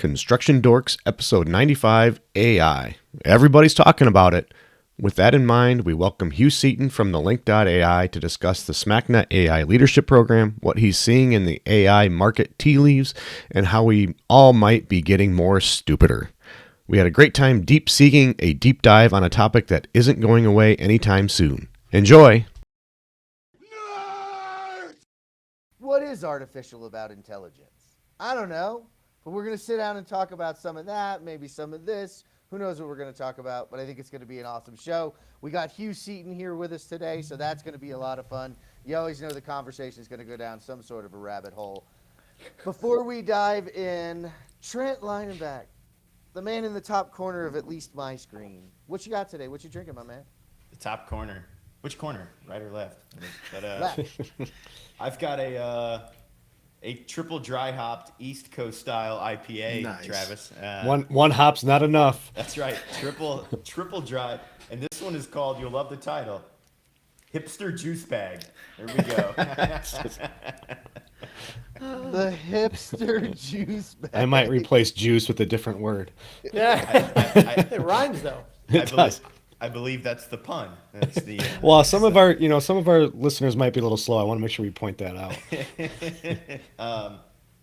Construction Dorks, episode 95, AI. Everybody's talking about it. With that in mind, we welcome Hugh Seaton from TheLink.AI to discuss the SMACNA AI Leadership Program, what he's seeing in the AI market tea leaves, and how we all might be getting more stupider. We had a great time deep-seeking a deep dive on a topic that isn't going away anytime soon. Enjoy! What is artificial about intelligence? I don't know, but we're going to sit down and talk about some of that, maybe some of this. Who knows what we're going to talk about, but I think it's going to be an awesome show. We got Hugh Seaton here with us today, so that's going to be a lot of fun. You always know the conversation is going to go down some sort of a rabbit hole. Before we dive in, Trent Lineback, the man in the top corner of at least my screen. What you got today? What you drinking, my man? The top corner. Which corner? Right or left? But, Left. I've got a triple dry hopped East Coast style IPA, Nice. Travis. One hop's not enough. That's right. Triple dry. And this one is called, you'll love the title, Hipster Juice Bag. There we go. The hipster juice bag. I might replace juice with a different word. Yeah, it rhymes though. I believe that's the pun. That's the Well, some of our listeners might be a little slow. I want to make sure we point that out.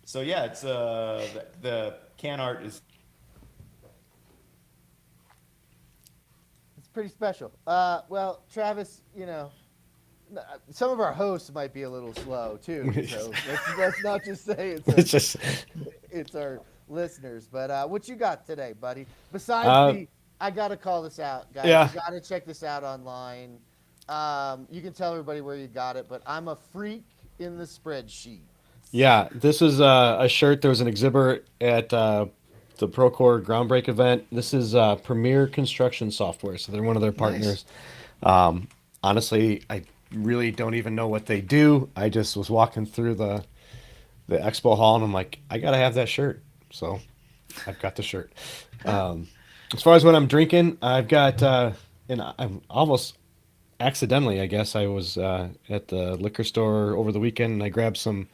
So yeah, it's the can art is It's pretty special. Well, Travis, some of our hosts might be a little slow too. So let's not just say it's our listeners. But what you got today, buddy? Besides I gotta call this out, guys. Yeah. You gotta check this out online. You can tell everybody where you got it, but I'm a freak in the spreadsheet. Yeah, this is a shirt. There was an exhibit at the Procore Groundbreak event. This is Premier Construction Software, so they're one of their partners. Nice. Honestly, I really don't even know what they do. I just was walking through the expo hall, and I'm like, I gotta have that shirt. So I've got the shirt. As far as what I'm drinking, I've got, and I'm almost accidentally, I guess, I was at the liquor store over the weekend, and I grabbed some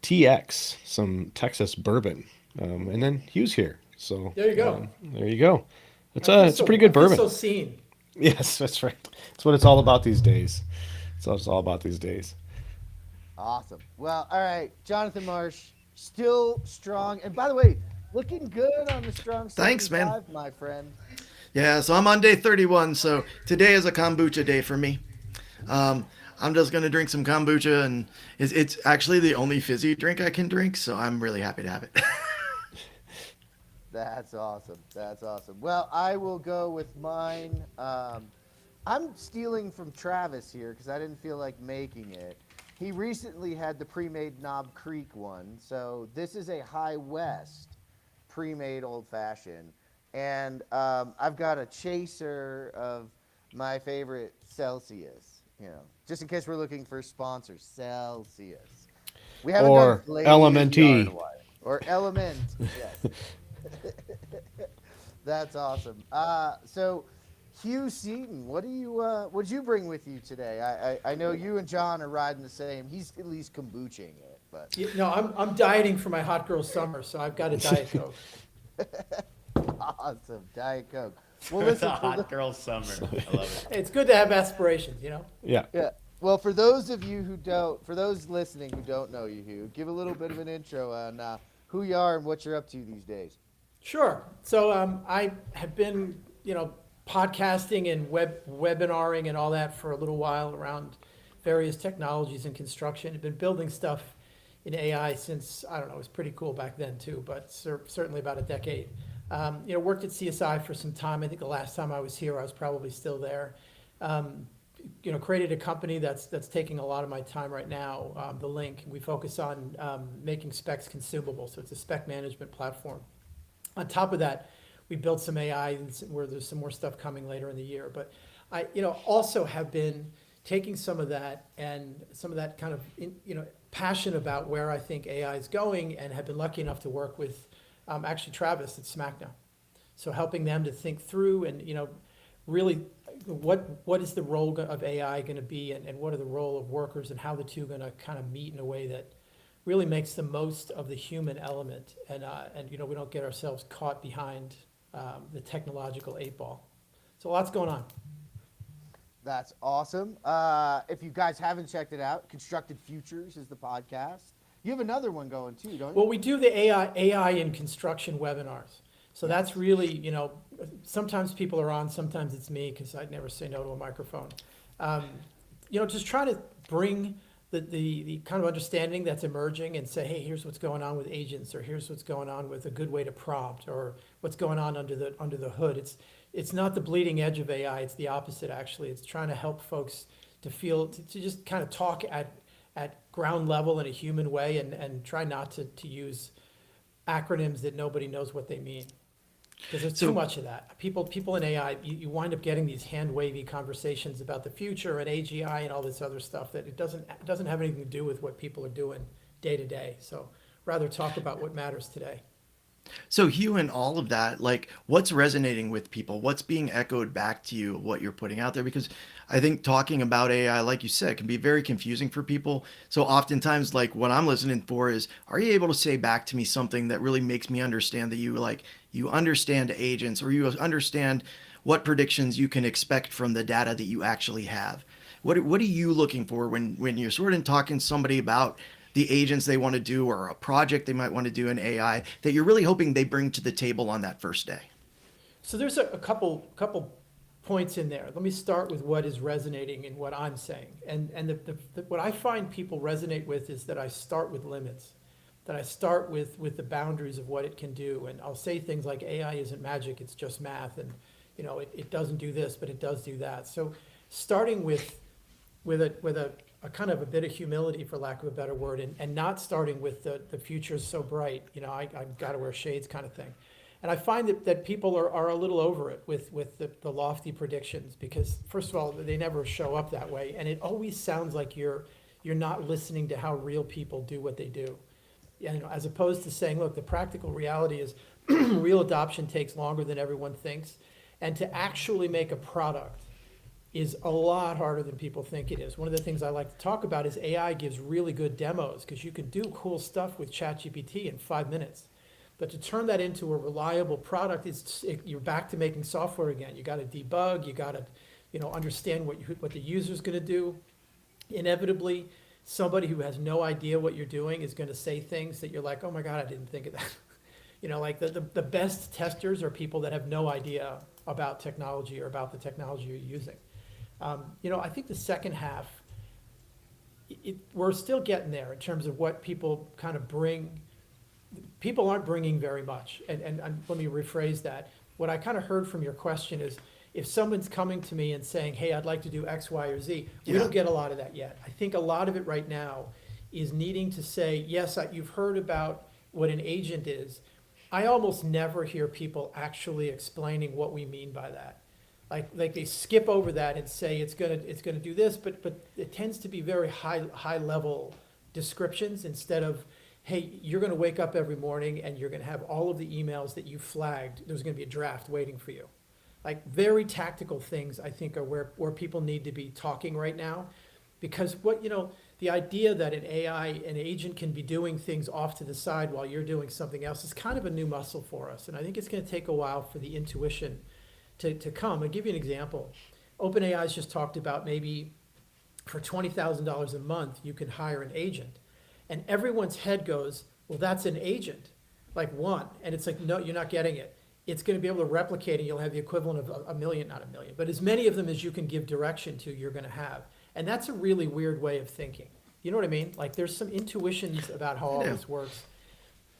TX, some Texas bourbon, and then Hugh's here. So There you go. There you go. It's a pretty good bourbon. So seen. Yes, that's right. That's what it's all about these days. That's what it's all about these days. Awesome. Well, all right, Jonathan Marsh, still strong, and by the way, looking good on the strong 75, Thanks, man. My friend. Yeah, so I'm on day 31, so today is a kombucha day for me. I'm just going to drink some kombucha, and it's actually the only fizzy drink I can drink, so I'm really happy to have it. That's awesome. That's awesome. Well, I will go with mine. I'm stealing from Travis here because I didn't feel like making it. He recently had the pre-made Knob Creek one, so this is a High West pre-made old-fashioned. And I've got a chaser of my favorite Celsius, just in case we're looking for sponsors. Celsius. We haven't Or done Lady LMNT. in a while. Or Element, yes. That's awesome. So, Hugh Seaton, what'd you bring with you today? I know you and John are riding the same. He's at least kombuchaing it, but I'm dieting for my hot girl summer, so I've got a Diet Coke. awesome, Diet Coke. Well, the listen, hot girl summer. I love it. It's good to have aspirations, Yeah. Yeah. Well, for those listening who don't know you, Hugh, give a little bit of an intro on who you are and what you're up to these days. Sure. So I have been, podcasting and webinaring and all that for a little while around various technologies in construction. I've been building stuff in AI since, I don't know, it was pretty cool back then too, but certainly about a decade. Worked at CSI for some time. I think the last time I was here, I was probably still there. Created a company that's taking a lot of my time right now, TheLink. We focus on making specs consumable, so it's a spec management platform. On top of that, we built some AI where there's some more stuff coming later in the year. But I, also have been taking some of that and some of that kind of, passion about where I think AI is going, and have been lucky enough to work with actually Travis at SMACNA. So helping them to think through and, really what is the role of AI going to be, and what are the role of workers, and how the two are going to kind of meet in a way that really makes the most of the human element, and we don't get ourselves caught behind the technological 8 ball. So lots going on. That's awesome. If you guys haven't checked it out, Constructed Futures is the podcast. You have another one going too, don't you? Well, we do the AI in construction webinars. So that's really, sometimes people are on, sometimes it's me because I'd never say no to a microphone. Just trying to bring the kind of understanding that's emerging and say, hey, here's what's going on with agents, or here's what's going on with a good way to prompt, or what's going on under the hood. It's not the bleeding edge of AI, it's the opposite actually. It's trying to help folks to just kind of talk at ground level in a human way, and try not to use acronyms that nobody knows what they mean. Because there's too much of that. People in AI, you wind up getting these hand-wavy conversations about the future and AGI and all this other stuff that it doesn't have anything to do with what people are doing day to day. So rather talk about what matters today. So Hugh, in all of that, like what's resonating with people? What's being echoed back to you, what you're putting out there? Because I think talking about AI, like you said, can be very confusing for people. So oftentimes, like what I'm listening for is, are you able to say back to me something that really makes me understand that you understand agents, or you understand what predictions you can expect from the data that you actually have? What are you looking for when you're sort of talking to somebody about the agents they want to do, or a project they might want to do in AI that you're really hoping they bring to the table on that first day? So there's a couple points in there. Let me start with what is resonating in what I'm saying. And what I find people resonate with is that I start with limits, that I start with the boundaries of what it can do. And I'll say things like AI isn't magic, it's just math. And it doesn't do this, but it does do that. So starting with a kind of a bit of humility, for lack of a better word, and not starting with the future's so bright, I've got to wear shades kind of thing. And I find that people are a little over it with the lofty predictions, because first of all, they never show up that way. And it always sounds like you're not listening to how real people do what they do. As opposed to saying, look, the practical reality is real adoption takes longer than everyone thinks. And to actually make a product is a lot harder than people think it is. One of the things I like to talk about is AI gives really good demos, because you can do cool stuff with ChatGPT in 5 minutes. But to turn that into a reliable product, you're back to making software again. You got to debug, you got to understand what the user's going to do. Inevitably, somebody who has no idea what you're doing is going to say things that you're like, oh my God, I didn't think of that. Like the best testers are people that have no idea about technology or about the technology you're using. I think the second half, we're still getting there in terms of what people kind of bring. People aren't bringing very much. And let me rephrase that. What I kind of heard from your question is, if someone's coming to me and saying, hey, I'd like to do X, Y, or Z, we don't get a lot of that yet. I think a lot of it right now is needing to say, yes, you've heard about what an agent is. I almost never hear people actually explaining what we mean by that. Like they skip over that and say it's gonna do this, but it tends to be very high level descriptions, instead of, hey, you're gonna wake up every morning and you're gonna have all of the emails that you flagged. There's gonna be a draft waiting for you. Like very tactical things, I think, are where people need to be talking right now, because the idea that an agent can be doing things off to the side while you're doing something else is kind of a new muscle for us, and I think it's going to take a while for the intuition to come. I'll give you an example. OpenAI's just talked about maybe for $20,000 a month, you can hire an agent. And everyone's head goes, well, that's an agent, like one. And it's like, no, you're not getting it. It's going to be able to replicate, and you'll have the equivalent of a million, not a million, but as many of them as you can give direction to, you're going to have. And that's a really weird way of thinking. You know what I mean? Like there's some intuitions about how all this works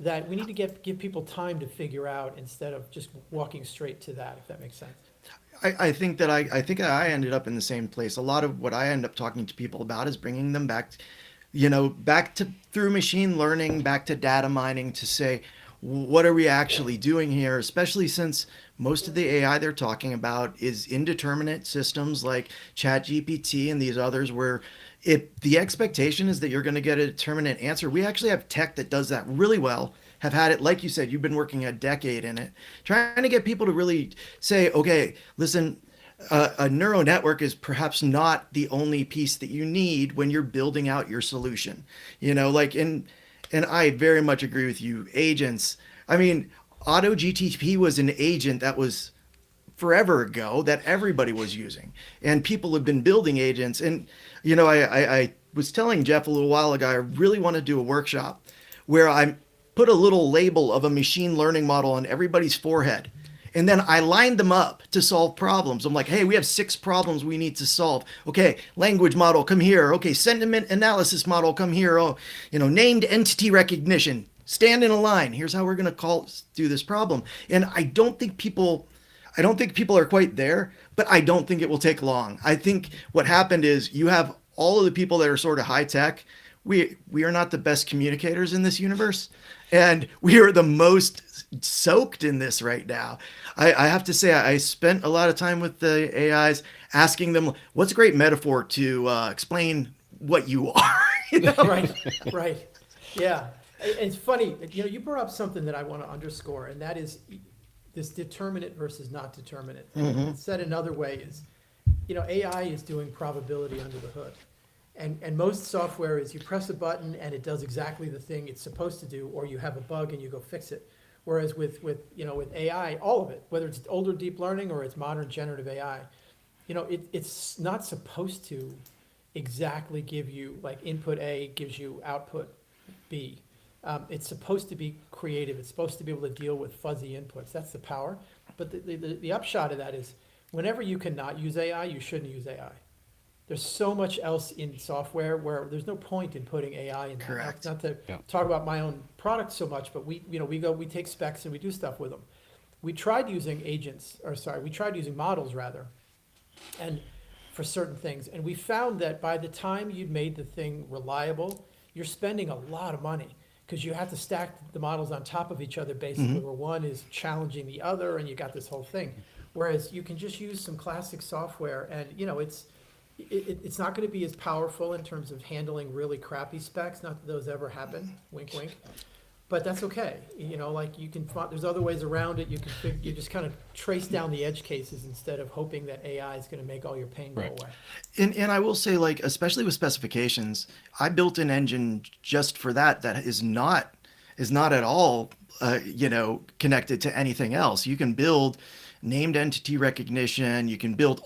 that we need to give people time to figure out, instead of just walking straight to that, if that makes sense. I think that I think I ended up in the same place. A lot of what I end up talking to people about is bringing them back, back to through machine learning, back to data mining, to say, what are we actually doing here? Especially since most of the AI they're talking about is indeterminate systems like ChatGPT and these others, where if the expectation is that you're going to get a determinate answer. We actually have tech that does that really well, have had it, like you said, you've been working a decade in it, trying to get people to really say, okay, listen, a neural network is perhaps not the only piece that you need when you're building out your solution. And I very much agree with you. Agents. I mean, Auto GTP was an agent that was forever ago that everybody was using, and people have been building agents. And I was telling Jeff a little while ago, I really want to do a workshop where I put a little label of a machine learning model on everybody's forehead, and then I lined them up to solve problems. I'm like, hey, we have 6 problems we need to solve. Okay, language model, come here. Okay, sentiment analysis model, come here. Oh, named entity recognition, stand in a line. Here's how we're going to do this problem. And I don't think people are quite there, but I don't think it will take long. I think what happened is you have all of the people that are sort of high tech. We are not the best communicators in this universe, and we are the most soaked in this right now. I have to say, I spent a lot of time with the AIs asking them, what's a great metaphor to explain what you are? Right, right. Yeah. And it's funny, you brought up something that I want to underscore, and that is this determinate versus not determinate. Said another way is, AI is doing probability under the hood. And most software is you press a button and it does exactly the thing it's supposed to do, or you have a bug and you go fix it. Whereas with AI, all of it, whether it's older deep learning or it's modern generative AI, it's not supposed to exactly give you, like, input A gives you output B. It's supposed to be creative. It's supposed to be able to deal with fuzzy inputs. That's the power. But the upshot of that is, whenever you cannot use AI, you shouldn't use AI. There's so much else in software where there's no point in putting AI in that. Correct. Not to talk about my own product so much, but we take specs and we do stuff with them. We tried using models rather, and for certain things, and we found that by the time you'd made the thing reliable, you're spending a lot of money, because you have to stack the models on top of each other, basically, where one is challenging the other, and you got this whole thing. Whereas you can just use some classic software, and it's not going to be as powerful in terms of handling really crappy specs. Not that those ever happen, wink, wink. But that's okay. Like, you can find, there's other ways around it. You just kind of trace down the edge cases instead of hoping that AI is going to make all your pain go away. And I will say, like, especially with specifications, I built an engine just for that is not at all connected to anything else. You can build named entity recognition. You can build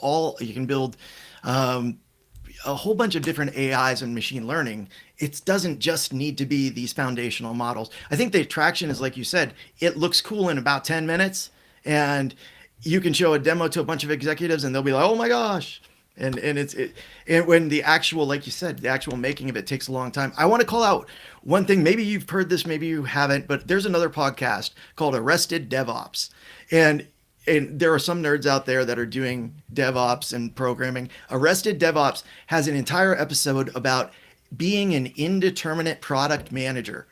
a whole bunch of different AIs and machine learning. It doesn't just need to be these foundational models. I think the attraction is, like you said, it looks cool in about 10 minutes, and you can show a demo to a bunch of executives and they'll be like, oh my gosh. And when the actual, like you said, the actual making of it takes a long time. I want to call out one thing. Maybe you've heard this, maybe you haven't, but there's another podcast called Arrested DevOps. And there are some nerds out there that are doing DevOps and programming. Arrested DevOps has an entire episode about being an indeterminate product manager.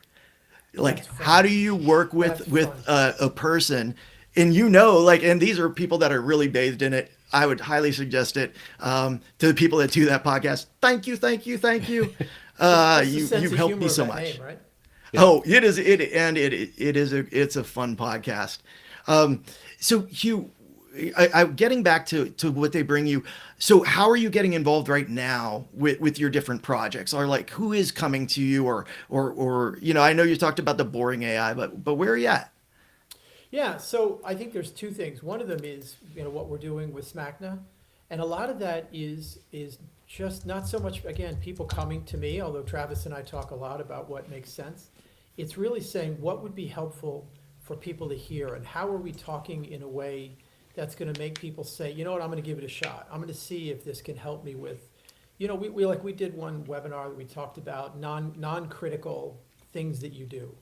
Like, how do you work with a person? And and these are people that are really bathed in it. I would highly suggest it to the people that do that podcast. Thank you. You've helped me so much. Name, right? Yeah. Oh, it is. It's a fun podcast. So Hugh, I'm getting back to what they bring you. So how are you getting involved right now with your different projects? Or, like, who is coming to you, or I know you talked about the boring AI, but where are you at? Yeah, so I think there's two things. One of them is what we're doing with SMACNA, and a lot of that is just not so much, again, people coming to me, although Travis and I talk a lot about what makes sense. It's really saying what would be helpful for people to hear, and how are we talking in a way that's going to make people say, you know what, I'm going to give it a shot. I'm going to see if this can help me with, we did one webinar that we talked about non-critical things that you do,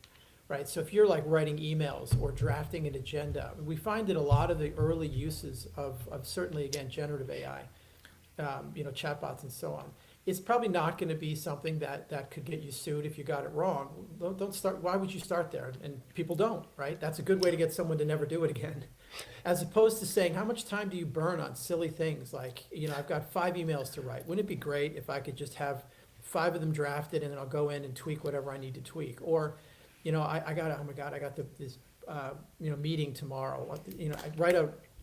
right? So if you're, like, writing emails or drafting an agenda, we find that a lot of the early uses of certainly, again, generative AI, chatbots and so on, it's probably not going to be something that could get you sued if you got it wrong. Don't start. Why would you start there? And people don't, right? That's a good way to get someone to never do it again. As opposed to saying, how much time do you burn on silly things like, I've got 5 emails to write. Wouldn't it be great if I could just have 5 of them drafted, and then I'll go in and tweak whatever I need to tweak? Or, I got this meeting tomorrow. I write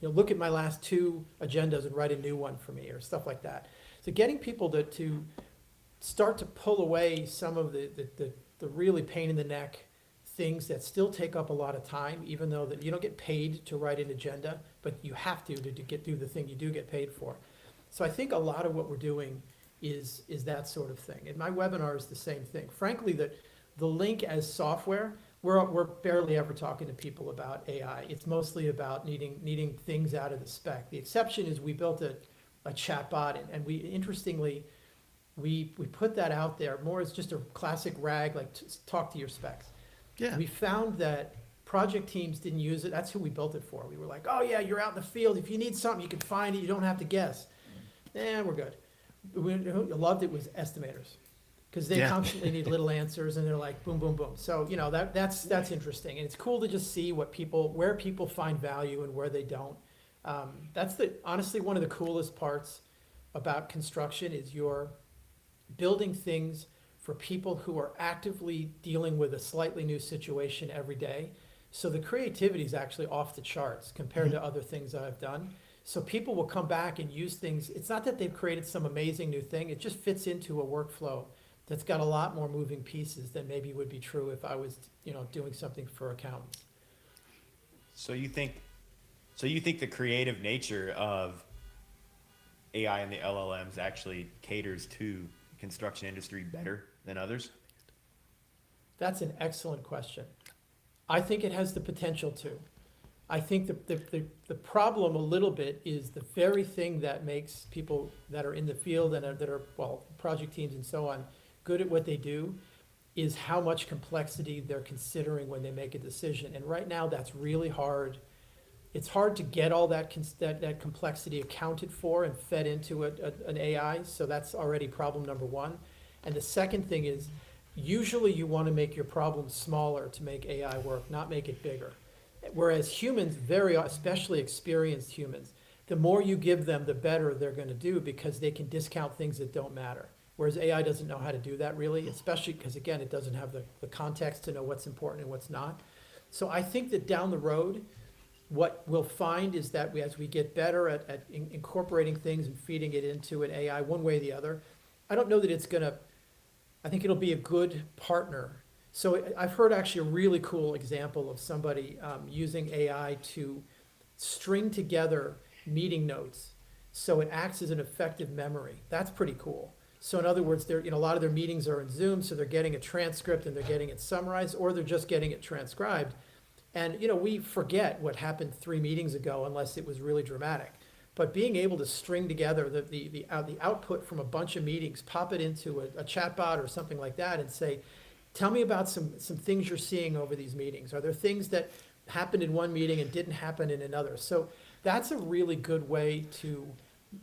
look at my last 2 agendas and write a new one for me, or stuff like that. So getting people to start to pull away some of the the really pain in the neck things that still take up a lot of time, even though that you don't get paid to write an agenda, but you have to get do the thing you do get paid for. So I think a lot of what we're doing is that sort of thing. And my webinar is the same thing. Frankly, the link as software, we're barely ever talking to people about AI. It's mostly about needing things out of the spec. The exception is we built a chat bot, and we interestingly, we put that out there more as just a classic RAG, like talk to your specs. Yeah. We found that project teams didn't use it. That's who we built it for. We were like, oh yeah, you're out in the field. If you need something, you can find it. You don't have to guess. We're good. Who loved it was estimators, because they Yeah. constantly need little answers, and they're like boom, boom, boom. So that's interesting, and it's cool to just see where people find value and where they don't. That's honestly one of the coolest parts about construction is you're building things for people who are actively dealing with a slightly new situation every day. So the creativity is actually off the charts compared to other things that I've done. So people will come back and use things. It's not that they've created some amazing new thing. It just fits into a workflow that's got a lot more moving pieces than maybe would be true if I was, doing something for accountants. So you think the creative nature of AI and the LLMs actually caters to the construction industry better than others? That's an excellent question. I think it has the potential to. I think the problem a little bit is the very thing that makes people that are in the field and that are project teams and so on, good at what they do, is how much complexity they're considering when they make a decision. And right now, that's really hard. It's hard to get all that complexity accounted for and fed into an AI, so that's already problem number one. And the second thing is, usually you want to make your problem smaller to make AI work, not make it bigger. Whereas humans, especially experienced humans, the more you give them, the better they're going to do, because they can discount things that don't matter. Whereas AI doesn't know how to do that really, especially because, again, it doesn't have the context to know what's important and what's not. So I think that down the road, what we'll find is that as we get better at incorporating things and feeding it into an AI one way or the other, I don't know that I think it'll be a good partner. So I've heard actually a really cool example of somebody using AI to string together meeting notes so it acts as an effective memory. That's pretty cool. So in other words, a lot of their meetings are in Zoom, so they're getting a transcript and they're getting it summarized, or they're just getting it transcribed. And we forget what happened 3 meetings ago unless it was really dramatic. But being able to string together the output from a bunch of meetings, pop it into a chatbot or something like that, and say, tell me about some things you're seeing over these meetings. Are there things that happened in one meeting and didn't happen in another? So that's a really good way to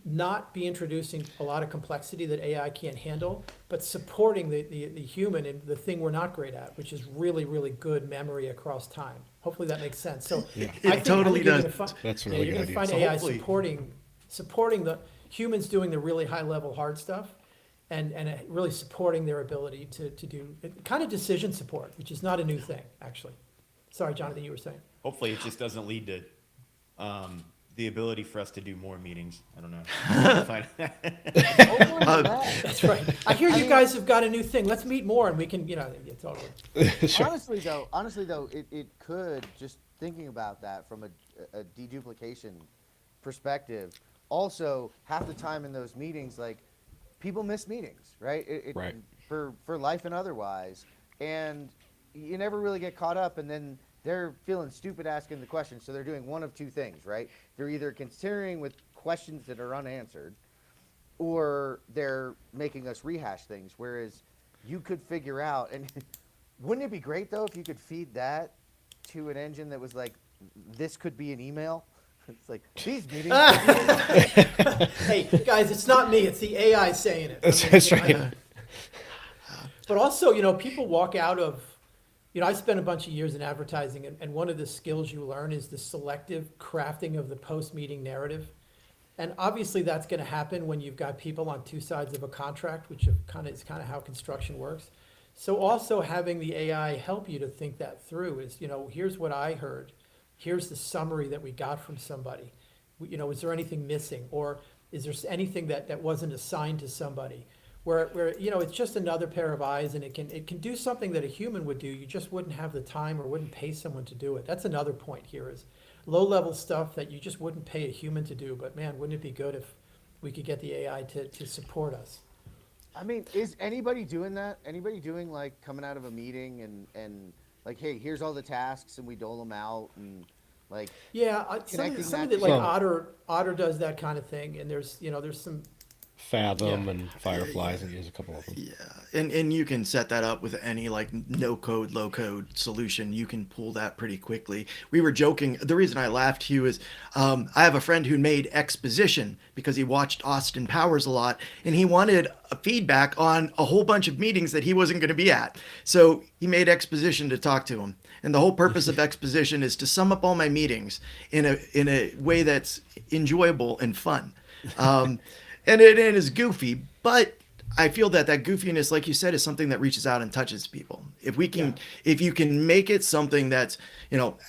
not be introducing a lot of complexity that AI can't handle, but supporting the human and the thing we're not great at, which is really, really good memory across time. Hopefully that makes sense. So It totally does. That's a really you're good going to find So AI hopefully- supporting the humans doing the really high level hard stuff, and really supporting their ability to do kind of decision support, which is not a new thing, actually. Sorry, Jonathan, you were saying. Hopefully it just doesn't lead to the ability for us to do more meetings. I don't know. That's right. I hear you guys have got a new thing. Let's meet more and we can, it's all good. Sure. Honestly though, it could, just thinking about that from a deduplication perspective, also half the time in those meetings, like, people miss meetings, right? Right. For life and otherwise, and you never really get caught up, and then they're feeling stupid asking the question, so they're doing one of two things, right? They're either continuing with questions that are unanswered, or they're making us rehash things, whereas you could figure out, and wouldn't it be great, though, if you could feed that to an engine that was like, this could be an email? It's like, these meetings... Hey, guys, it's not me. It's the AI saying it. That's right. But also, people walk out of, I spent a bunch of years in advertising, and one of the skills you learn is the selective crafting of the post-meeting narrative. And obviously that's going to happen when you've got people on two sides of a contract, which is kind of how construction works. So also having the AI help you to think that through is, here's what I heard. Here's the summary that we got from somebody. Is there anything missing? Or is there anything that wasn't assigned to somebody? where it's just another pair of eyes, and it can do something that a human would do. You just wouldn't have the time or wouldn't pay someone to do it. That's another point here is low level stuff that you just wouldn't pay a human to do. But man, wouldn't it be good if we could get the AI to support us? I mean, is anybody doing that? Anybody doing like coming out of a meeting and like, hey, here's all the tasks and we dole them out and like Yeah, connecting some of that it like to- So- Otter does that kind of thing, and there's some. Fathom Yeah. and Fireflies, and use a couple of them. Yeah, and you can set that up with any like no code, low code solution. You can pull that pretty quickly. We were joking. The reason I laughed, Hugh, is I have a friend who made exposition because he watched Austin Powers a lot, and he wanted a feedback on a whole bunch of meetings that he wasn't going to be at. So he made exposition to talk to him. And the whole purpose of exposition is to sum up all my meetings in a way that's enjoyable and fun. And it is goofy, but I feel that goofiness, like you said, is something that reaches out and touches people. If we can, if you can make it something that's,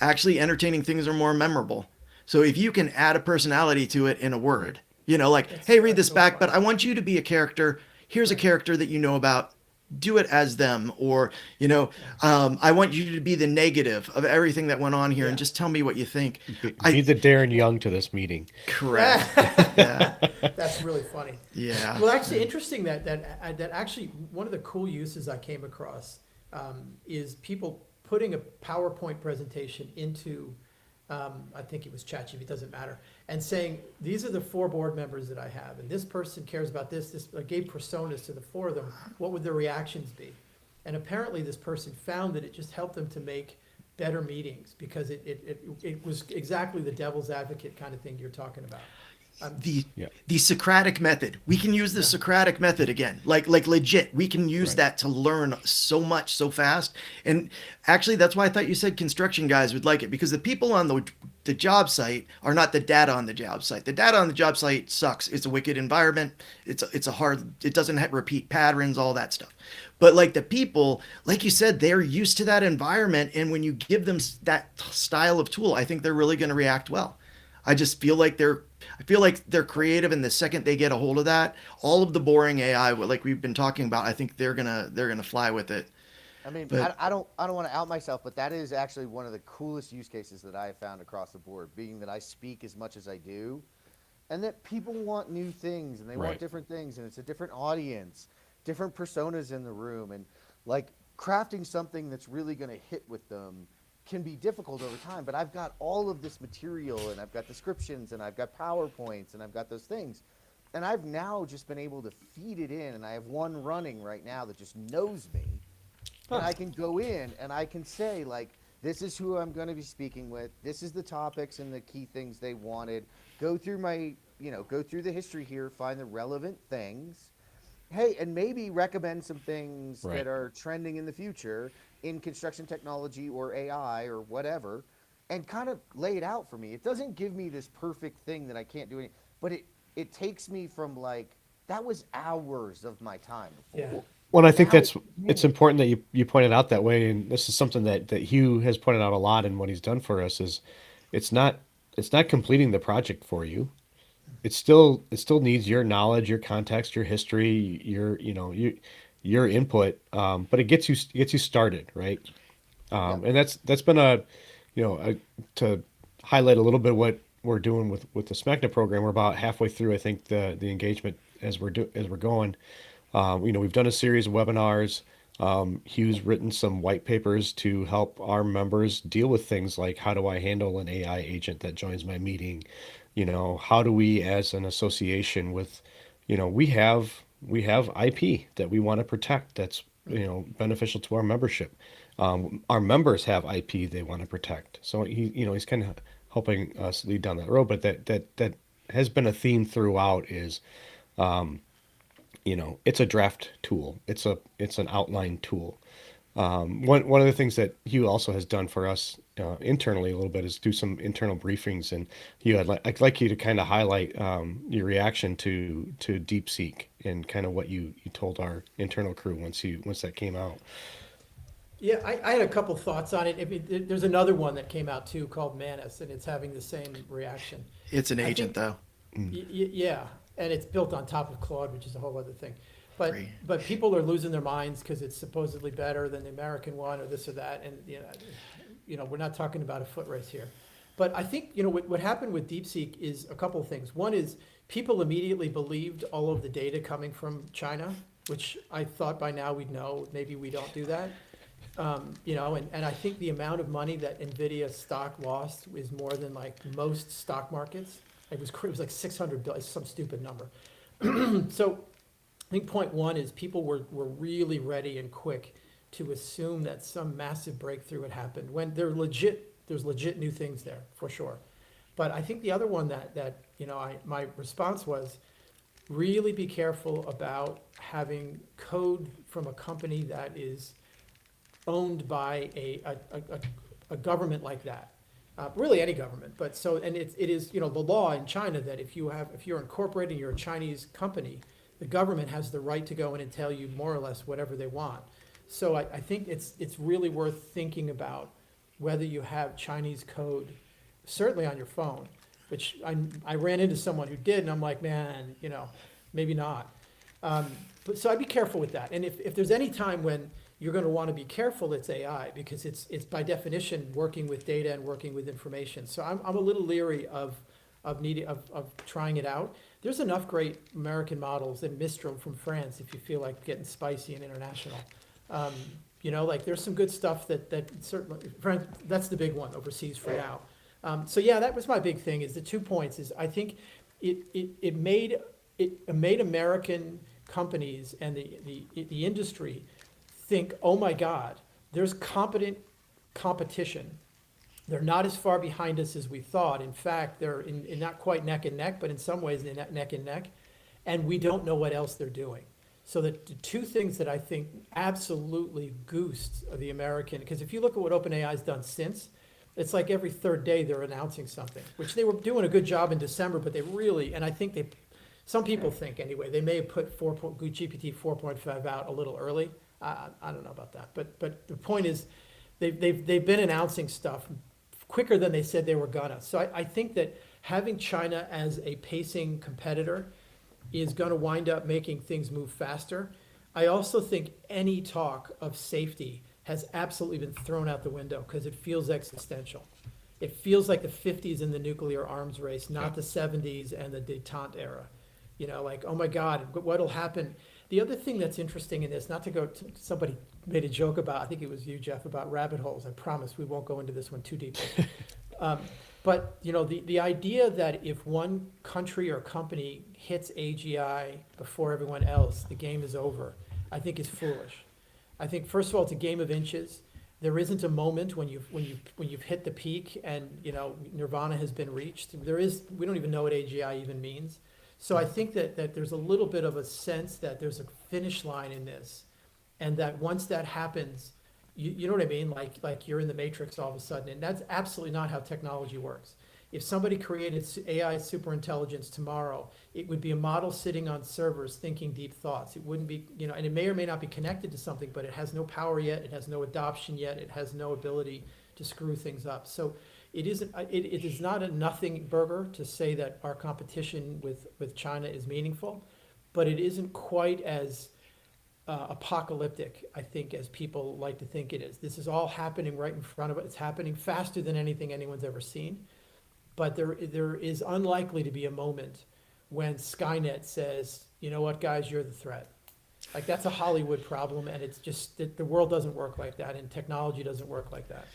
actually entertaining, things are more memorable. So if you can add a personality to it in a word, like, hey, read this so back, fun. but I want you to be a character. Here's a character that you know about. Do it as them, or I want you to be the negative of everything that went on here, and just tell me what you think. Be the Darren Young to this meeting. Correct. Yeah. That's really funny. Yeah. Well, actually, interesting that actually one of the cool uses I came across is people putting a PowerPoint presentation into, I think it was ChatGPT, it doesn't matter, and saying, these are the 4 board members that I have, and this person cares about this gave personas to the 4 of them. What would their reactions be? And apparently this person found that it just helped them to make better meetings because it was exactly the devil's advocate kind of thing you're talking about. The Socratic method. We can use the Socratic method again. Like legit. We can use that to learn so much so fast. And actually that's why I thought you said construction guys would like it, because the people on the job site are not the data on the job site. The data on the job site sucks. It's a wicked environment. It's a hard, it doesn't repeat patterns, all that stuff. But like the people, like you said, they're used to that environment, and when you give them that style of tool, I think they're really going to react well. I feel like they're creative, and the second they get a hold of that, all of the boring AI, like we've been talking about, I think they're gonna fly with it. I mean, But- I don't want to out myself, but that is actually one of the coolest use cases that I have found across the board, being that I speak as much as I do, and that people want new things and they want Right. different things, and it's a different audience, different personas in the room, and like crafting something that's really going to hit with them can be difficult over time. But I've got all of this material, and I've got descriptions, and I've got PowerPoints, and I've got those things. And I've now just been able to feed it in, and I have one running right now that just knows me. And I can go in and I can say, like, this is who I'm going to be speaking with. This is the topics and the key things they wanted. Go through go through the history here, find the relevant things. Hey, and maybe recommend some things Right. that are trending in the future in construction technology or AI or whatever, and kind of lay it out for me. It doesn't give me this perfect thing that I can't do anything, but it takes me from like, that was hours of my time before. Yeah. Well, I think Now it's important that you pointed out that way, and this is something that Hugh has pointed out a lot in what he's done for us. Is it's not completing the project for you. It still needs your knowledge, your context, your history, your input, but it gets you started, right? And that's been to highlight a little bit what we're doing with the SMACNA program. We're about halfway through, I think, the engagement as we're going. We've done a series of webinars. Hugh's written some white papers to help our members deal with things like, how do I handle an AI agent that joins my meeting? How do we, as an association with, we have IP that we want to protect that's, beneficial to our membership. Our members have IP they want to protect. So he's kind of helping us lead down that road. But that has been a theme throughout is, it's a draft tool. It's an outline tool. One of the things that Hugh also has done for us internally a little bit is do some internal briefings. And Hugh, I'd like you to kind of highlight your reaction to DeepSeek and kind of what you told our internal crew once that came out. Yeah, I had a couple thoughts on it. There's another one that came out too called Manus, and it's having the same reaction. It's an I agent think- though. Yeah, and it's built on top of Claude, which is a whole other thing. But Great. but people are losing their minds because it's supposedly better than the American one or this or that, and we're not talking about a foot race here. But I think what happened with DeepSeek is a couple of things. One is people immediately believed all of the data coming from China, which I thought by now we'd know. Maybe we don't do that. And I think the amount of money that Nvidia stock lost is more than like most stock markets. It was like 600 billion, some stupid number. So I think point one is people were really ready and quick to assume that some massive breakthrough had happened when there's legit new things there for sure. But I think the other one that my response was really be careful about having code from a company that is owned by a government like that. Really any government, but it is the law in China that if you're incorporating, you're a Chinese company, the government has the right to go in and tell you more or less whatever they want. So I think it's really worth thinking about whether you have Chinese code, certainly on your phone, which I ran into someone who did, and I'm like, man, maybe not. But so I'd be careful with that. And if there's any time when you're going to want to be careful, it's AI, because it's by definition working with data and working with information. So I'm a little leery of trying it out. There's enough great American models and Mistral from France if you feel like getting spicy and international. Like there's some good stuff that certainly, that's the big one overseas for now. So yeah, that was my big thing, is the 2 points is I think it made American companies and the industry think, oh my God, there's competent competition. They're not as far behind us as we thought. In fact, they're in not quite neck and neck, but in some ways they're neck and neck, and we don't know what else they're doing. So the two things that I think absolutely goosed the American, because if you look at what OpenAI has done since, it's like every third day they're announcing something, which they were doing a good job in December, but they really, and I think some people think anyway, they may have put GPT 4.5 out a little early. I don't know about that, but the point is, they've been announcing stuff quicker than they said they were gonna. So I think that having China as a pacing competitor is going to wind up making things move faster. I also think any talk of safety has absolutely been thrown out the window because it feels existential. It feels like the 50s in the nuclear arms race, not the 70s and the détente era. Like, oh my God, what'll happen? The other thing that's interesting in this, not to go to, somebody made a joke about, I think it was you, Jeff, about rabbit holes. I promise we won't go into this one too deeply. But the idea that if one country or company hits AGI before everyone else, the game is over, I think is foolish. I think first of all, it's a game of inches. There isn't a moment when you've hit the peak and nirvana has been reached. We don't even know what AGI even means. So I think that there's a little bit of a sense that there's a finish line in this, and that once that happens, you know what I mean? Like you're in the matrix all of a sudden, and that's absolutely not how technology works. If somebody created AI superintelligence tomorrow, it would be a model sitting on servers thinking deep thoughts. It wouldn't be, and it may or may not be connected to something, but it has no power yet, it has no adoption yet, it has no ability to screw things up. So it is not a nothing burger to say that our competition with China is meaningful, but it isn't quite as apocalyptic, I think, as people like to think it is. This is all happening right in front of us. It's happening faster than anything anyone's ever seen. But there is unlikely to be a moment when Skynet says, you know what, guys, you're the threat. Like, that's a Hollywood problem, and it's just that the world doesn't work like that, and technology doesn't work like that.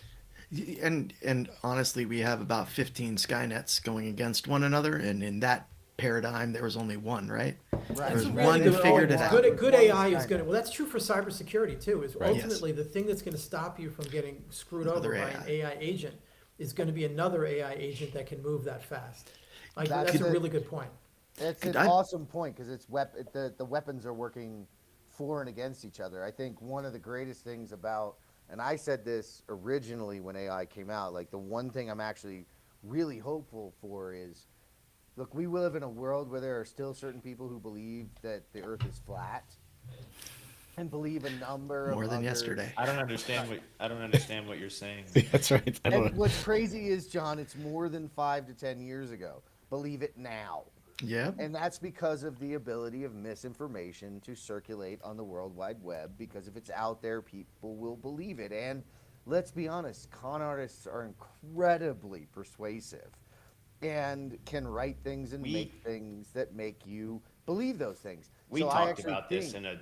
And honestly, we have about 15 Skynets going against one another, and in that paradigm, there was only one, right? Right. There was That's a one really who figured it out. Good AI is going to, well, that's true for cybersecurity too, is Right. ultimately the thing that's going to stop you from getting screwed over Another by an AI agent is going to be another AI agent that can move that fast. Like, That's that's a it. really good point. It's Could an I- awesome point because the weapons are working for and against each other. I think one of the greatest things about, and I said this originally when AI came out, like the one thing I'm actually really hopeful for is, look, we live in a world where there are still certain people who believe that the earth is flat and believe a number More of than others. yesterday. I don't understand what you're saying. That's right. I don't And know. what's crazy is, John, it's more than 5 to 10 years ago. Believe it now. Yeah. And that's because of the ability of misinformation to circulate on the World Wide Web, because if it's out there, people will believe it. And let's be honest, con artists are incredibly persuasive and can write things and We make things that make you believe those things. we So I talked actually about this think, in a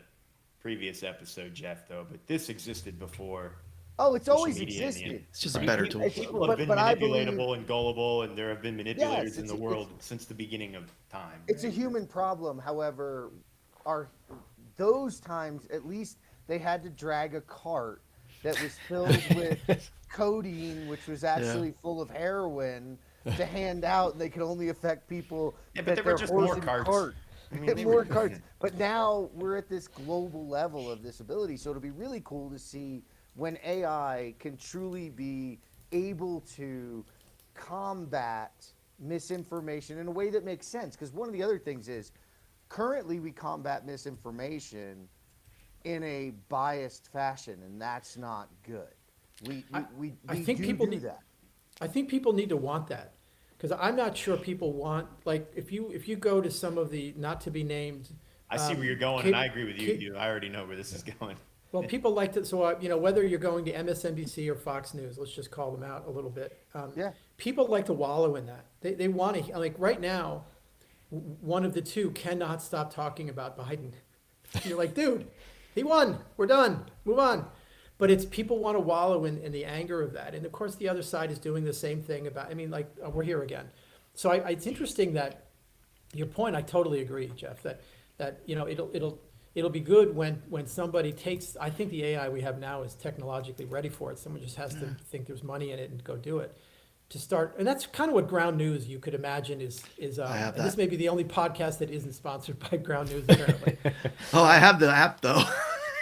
previous episode, Jeff, though, but this existed before oh, it's social always media and the existed. It's just a I mean, better tool. It's, people have been but I believe, manipulatable and gullible, and there have been yes, manipulators in the world since the beginning of time. it's a Right? human problem. However, are those times, at least they had to drag a cart that was filled with codeine, which was Yeah. actually full of heroin, to hand out, and they could only affect people Yeah, but that there their were just horse more and carts. cart. I mean, they More were. carts. But now we're at this global level of this ability, so it'll be really cool to see when AI can truly be able to combat misinformation in a way that makes sense. Because one of the other things is, currently we combat misinformation in a biased fashion, and that's not good. We I, we, I we think do people do need. that. I think people need to want that, because I'm not sure people want, like, if you go to some of the not to be named. I see where you're going, and I agree with you. I already know where this is going. Well, people like to, so, whether you're going to MSNBC or Fox News, let's just call them out a little bit. Yeah. People like to wallow in that. They want to, like, right now, one of the two cannot stop talking about Biden. You're like, dude, he won. We're done. Move on. But it's people want to wallow in the anger of that. And of course, the other side is doing the same thing about, I mean, like, we're here again. So it's interesting that your point, I totally agree, Jeff, that it'll be good when somebody takes, I think the AI we have now is technologically ready for it. Someone just has to think there's money in it and go do it. To start, and that's kind of what Ground News, you could imagine, is have and this that. may be the only podcast that isn't sponsored by Ground News, apparently. Oh, I have the app though.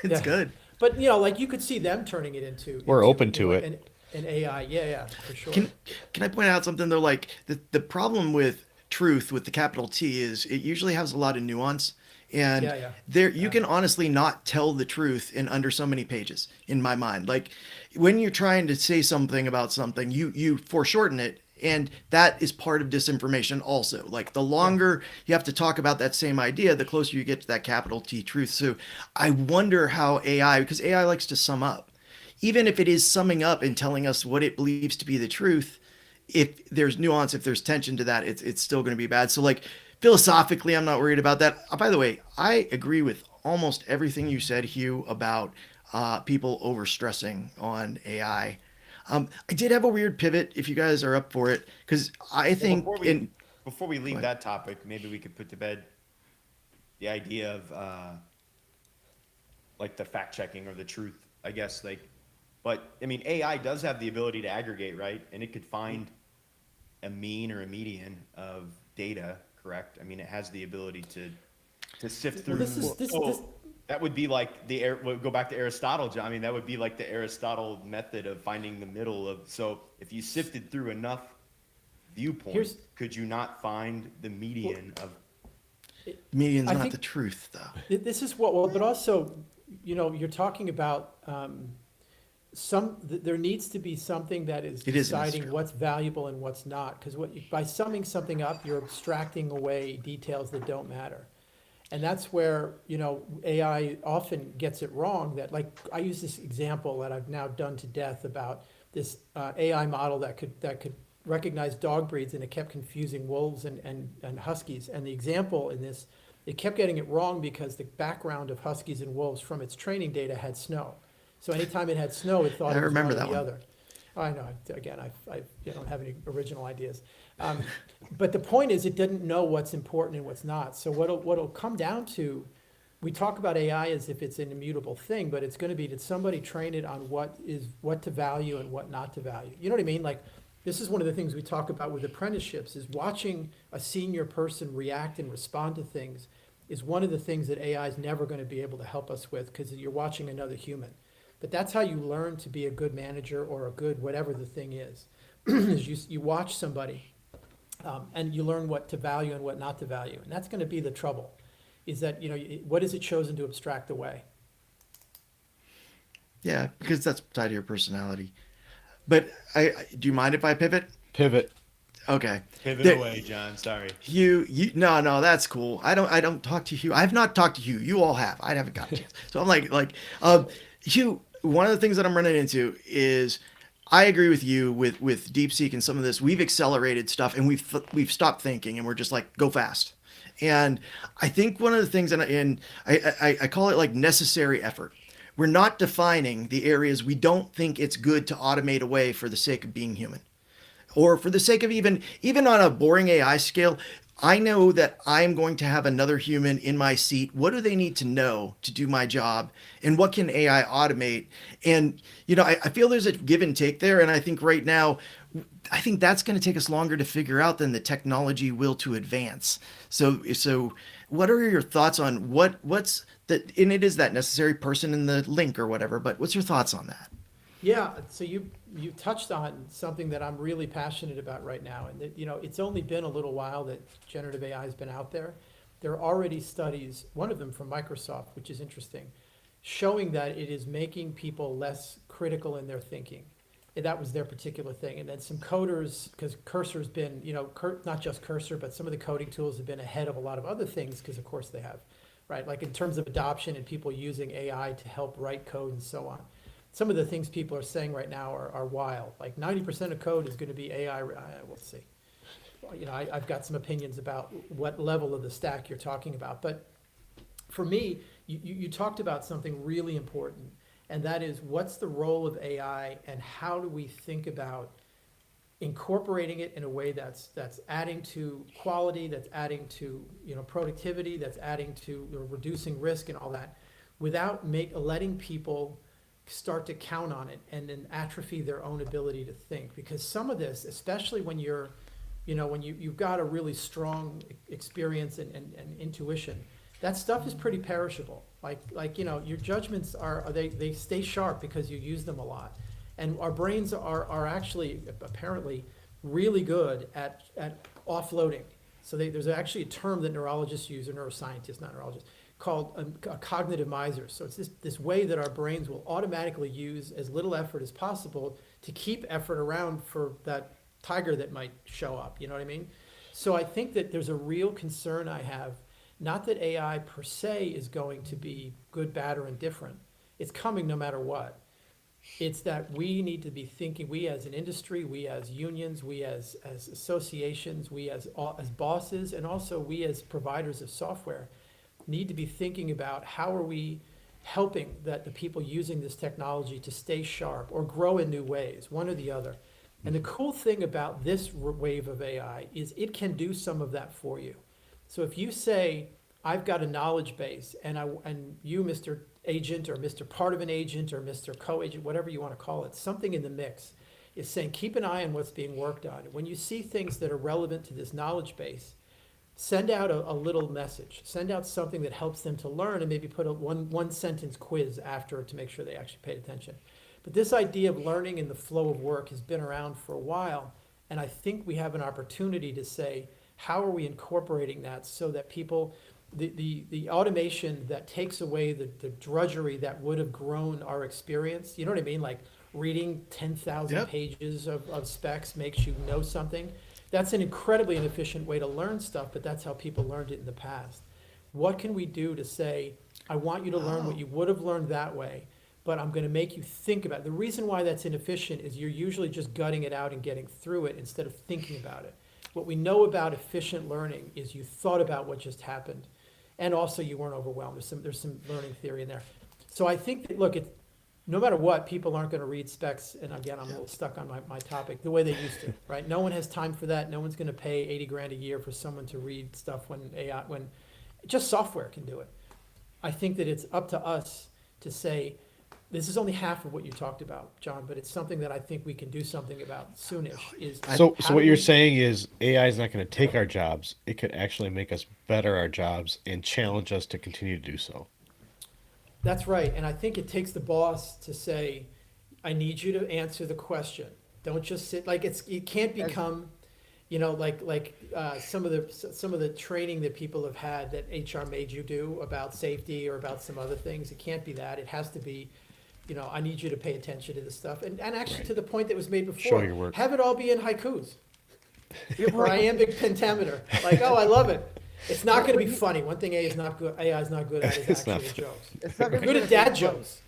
It's Yeah. good. But like, you could see them turning it into We're open to you it. know, an AI. Yeah, for sure. Can I point out something though? Like the problem with truth with the capital T is it usually has a lot of nuance. And Yeah. there you Yeah. can honestly not tell the truth in under so many pages in my mind. Like when you're trying to say something about something, you foreshorten it, and that is part of disinformation also. Like the longer you have to talk about that same idea, the closer you get to that capital T truth. So I wonder how AI, because AI likes to sum up, even if it is summing up and telling us what it believes to be the truth, if there's nuance, if there's tension to that, it's still going to be bad. So like philosophically, I'm not worried about that. By the way, I agree with almost everything you said, Hugh, about people overstressing on AI. I did have a weird pivot, if you guys are up for it, because I Well, think in before we leave that topic, maybe we could put to bed the idea of like the fact checking or the truth, I guess. Like, but I mean, AI does have the ability to aggregate, right? And it could find a mean or a median of data, correct? I mean, it has the ability to sift through. Well, this That would be like we'll go back to Aristotle, John. I mean, that would be like the Aristotle method of finding the middle of. So if you sifted through enough viewpoints, could you not find the median of? median's I not think- the truth, though. This is well, but also, you're talking about there needs to be something that is It is deciding industrial. what's valuable and what's not. Because by summing something up, you're abstracting away details that don't matter. And that's where, AI often gets it wrong. That, like, I use this example that I've now done to death about this AI model that could recognize dog breeds, and it kept confusing wolves and huskies. And the example in this, it kept getting it wrong because the background of huskies and wolves from its training data had snow. So anytime it had snow, it thought I it was remember one or that the one. other. I know. Again, I don't have any original ideas. But the point is, it didn't know what's important and what's not. So what'll come down to, we talk about AI as if it's an immutable thing, but it's going to be, did somebody train it on what to value and what not to value? You know what I mean? Like, this is one of the things we talk about with apprenticeships, is watching a senior person react and respond to things is one of the things that AI is never going to be able to help us with, because you're watching another human. But that's how you learn to be a good manager or a good whatever the thing is. is you watch somebody, and you learn what to value and what not to value. And that's going to be the trouble, is that, what is it chosen to abstract away? Yeah, because that's tied to your personality. But do you mind if I pivot? Pivot. Okay. Pivot There- away, John. Sorry. Hugh, no, that's cool. I don't talk to Hugh. I've not talked to Hugh. You all have. I haven't got a chance. So I'm Hugh. One of the things that I'm running into is, I agree with you with DeepSeek and some of this. We've accelerated stuff and we've stopped thinking and we're just like go fast. And I think one of the things, and I call it like necessary effort. We're not defining the areas we don't think it's good to automate away for the sake of being human, or for the sake of even on a boring AI scale. I know that I'm going to have another human in my seat. What do they need to know to do my job? And what can AI automate? And, I feel there's a give and take there. And I think right now, I think that's going to take us longer to figure out than the technology will to advance. So what are your thoughts on what's that? And it is that necessary person in the link or whatever, but what's your thoughts on that? Yeah, so you touched on something that I'm really passionate about right now, and that it's only been a little while that generative AI has been out there. There are already studies, one of them from Microsoft, which is interesting, showing that it is making people less critical in their thinking. And that was their particular thing. And then some coders, because Cursor's been, not just Cursor, but some of the coding tools have been ahead of a lot of other things, because of course they have, right? Like in terms of adoption and people using AI to help write code and so on. Some of the things people are saying right now are wild. Like 90% of code is going to be AI. We'll see. I've got some opinions about what level of the stack you're talking about. But for me, you talked about something really important, and that is what's the role of AI and how do we think about incorporating it in a way that's adding to quality, that's adding to productivity, that's adding to reducing risk and all that, without letting people start to count on it and then atrophy their own ability to think. Because some of this, especially when you're, when you've got a really strong experience and intuition, that stuff is pretty perishable. Like your judgments they stay sharp because you use them a lot. And our brains are actually apparently really good at offloading. So there's actually a term that neurologists use, or neuroscientists, not neurologists, called a cognitive miser. So it's this way that our brains will automatically use as little effort as possible to keep effort around for that tiger that might show up. You know what I mean? So I think that there's a real concern I have, not that AI per se is going to be good, bad, or indifferent. It's coming no matter what. It's that we need to be thinking, we as an industry, we as unions, we as associations, we as bosses, and also we as providers of software need to be thinking about how are we helping the people using this technology to stay sharp or grow in new ways, one or the other. And the cool thing about this wave of AI is it can do some of that for you. So if you say, I've got a knowledge base, and you, Mr. Agent, or Mr. Part of an Agent, or Mr. Co-Agent, whatever you want to call it, something in the mix is saying, keep an eye on what's being worked on. When you see things that are relevant to this knowledge base, send out a little message. Send out something that helps them to learn, and maybe put a one sentence quiz after to make sure they actually paid attention. But this idea of learning in the flow of work has been around for a while, and I think we have an opportunity to say, how are we incorporating that so that people, the automation that takes away the drudgery that would have grown our experience, you know what I mean? Like reading 10,000 Yep. pages of specs makes you know something. That's an incredibly inefficient way to learn stuff, but that's how people learned it in the past. What can we do to say, I want you to learn what you would have learned that way, but I'm going to make you think about it. The reason why that's inefficient is you're usually just gutting it out and getting through it instead of thinking about it. What we know about efficient learning is you thought about what just happened, and also you weren't overwhelmed. There's some learning theory in there. So I think that, look, no matter what, people aren't going to read specs, and again, I'm a little stuck on my topic, the way they used to, right? No one has time for that. No one's going to pay 80 grand a year for someone to read stuff when just software can do it. I think that it's up to us to say, this is only half of what you talked about, John, but it's something that I think we can do something about soonish. So How what do you're we- saying is AI is not going to take our jobs. It could actually make us better our jobs and challenge us to continue to do so. That's right, and I think it takes the boss to say, I need you to answer the question. Don't just sit, like, it can't become, some of the training that people have had that HR made you do about safety or about some other things. It can't be that. It has to be, I need you to pay attention to this stuff. And actually, Right. to the point that was made before, Show your work. have it all be in haikus. Yeah, or right. iambic pentameter. Like, oh, I love it. It's not going to be funny. One thing AI is not good at is It's not. actual jokes. It's not going to be Good at anything dad funny. jokes.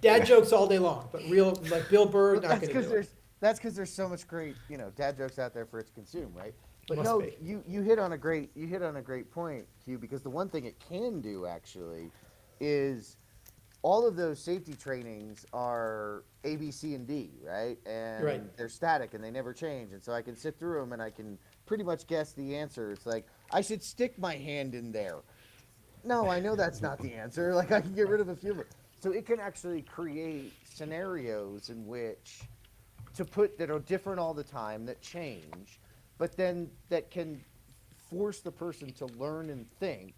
Dad jokes all day long, but real, like Bill Burr, Well, not going to do it. that's because there's so much great, dad jokes out there for it to consume, right? But Must no, be. you hit on a great point, Q, because the one thing it can do actually is all of those safety trainings are A, B, C, and D, right? Right. And they're static and they never change. And so I can sit through them and I can pretty much guess the answer. It's like, I should stick my hand in there. No, I know that's not the answer. Like, I can get rid of a few of it. So it can actually create scenarios in which to put that are different all the time, that change, but then that can force the person to learn and think,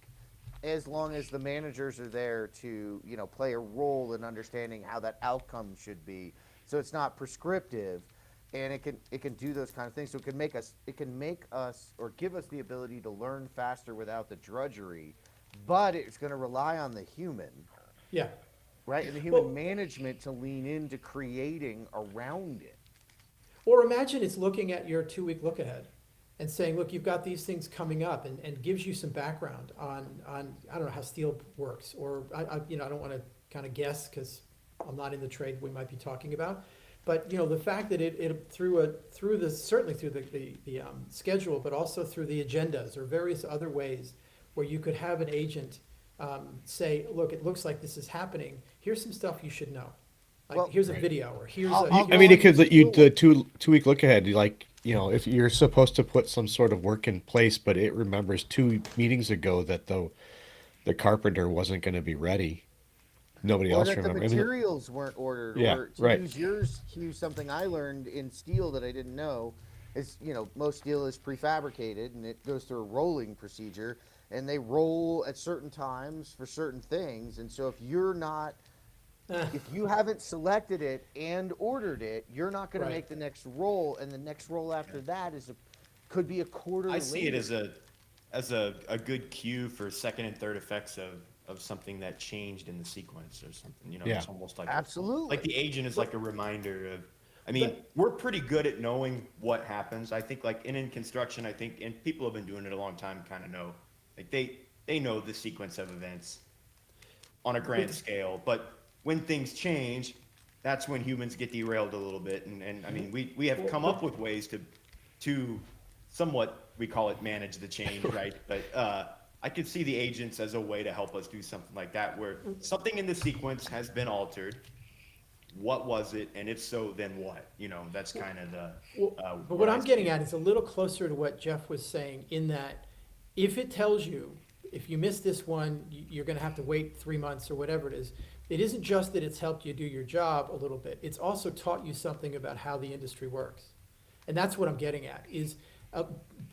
as long as the managers are there to play a role in understanding how that outcome should be. So it's not prescriptive, and it can do those kind of things. So it can make us or give us the ability to learn faster without the drudgery, but it's going to rely on the human, Yeah. right, and the human Well, management to lean into creating around it. or imagine it's looking at your 2 week look ahead and saying, look, you've got these things coming up, and gives you some background on I don't know how steel works, or I don't want to kind of guess because I'm not in the trade we might be talking about. But the fact that it through the certainly through the schedule, but also through the agendas or various other ways where you could have an agent say, look, it looks like this is happening. Here's some stuff you should know. Like, Well, here's a Right. video, or here's I'll I go mean, on it could the let you steel the one. 2 week look ahead. Like, if you're supposed to put some sort of work in place, but it remembers 2 meetings ago that the carpenter wasn't going to be ready. Nobody Or else that the remember. I mean, materials weren't ordered, yeah, or to right. use yours, Hugh, something I learned in steel that I didn't know is, most steel is prefabricated and it goes through a rolling procedure, and they roll at certain times for certain things. And so uh, if you haven't selected it and ordered it, you're not going to right. make the next roll, and the next roll after that could be a quarter I see it later. as a good cue for second and third effects of something that changed in the sequence or something. Yeah. It's almost like Absolutely. the agent is like a reminder of. I mean, But we're pretty good at knowing what happens. I think like in construction, I think, and people have been doing it a long time, kind of know, like they know the sequence of events on a grand but scale. But when things change, that's when humans get derailed a little bit. And I mean, we have well, come up with ways to somewhat, we call it manage the change, right? But I could see the agents as a way to help us do something like that, where something in the sequence has been altered. What was it? And if so, then what? That's kind of the Well, but what where I I'm see getting it. at is a little closer to what Jeff was saying, in that if it tells you, if you miss this one, you're gonna have to wait 3 months or whatever it is, it isn't just that it's helped you do your job a little bit, it's also taught you something about how the industry works. And that's what I'm getting at, is uh,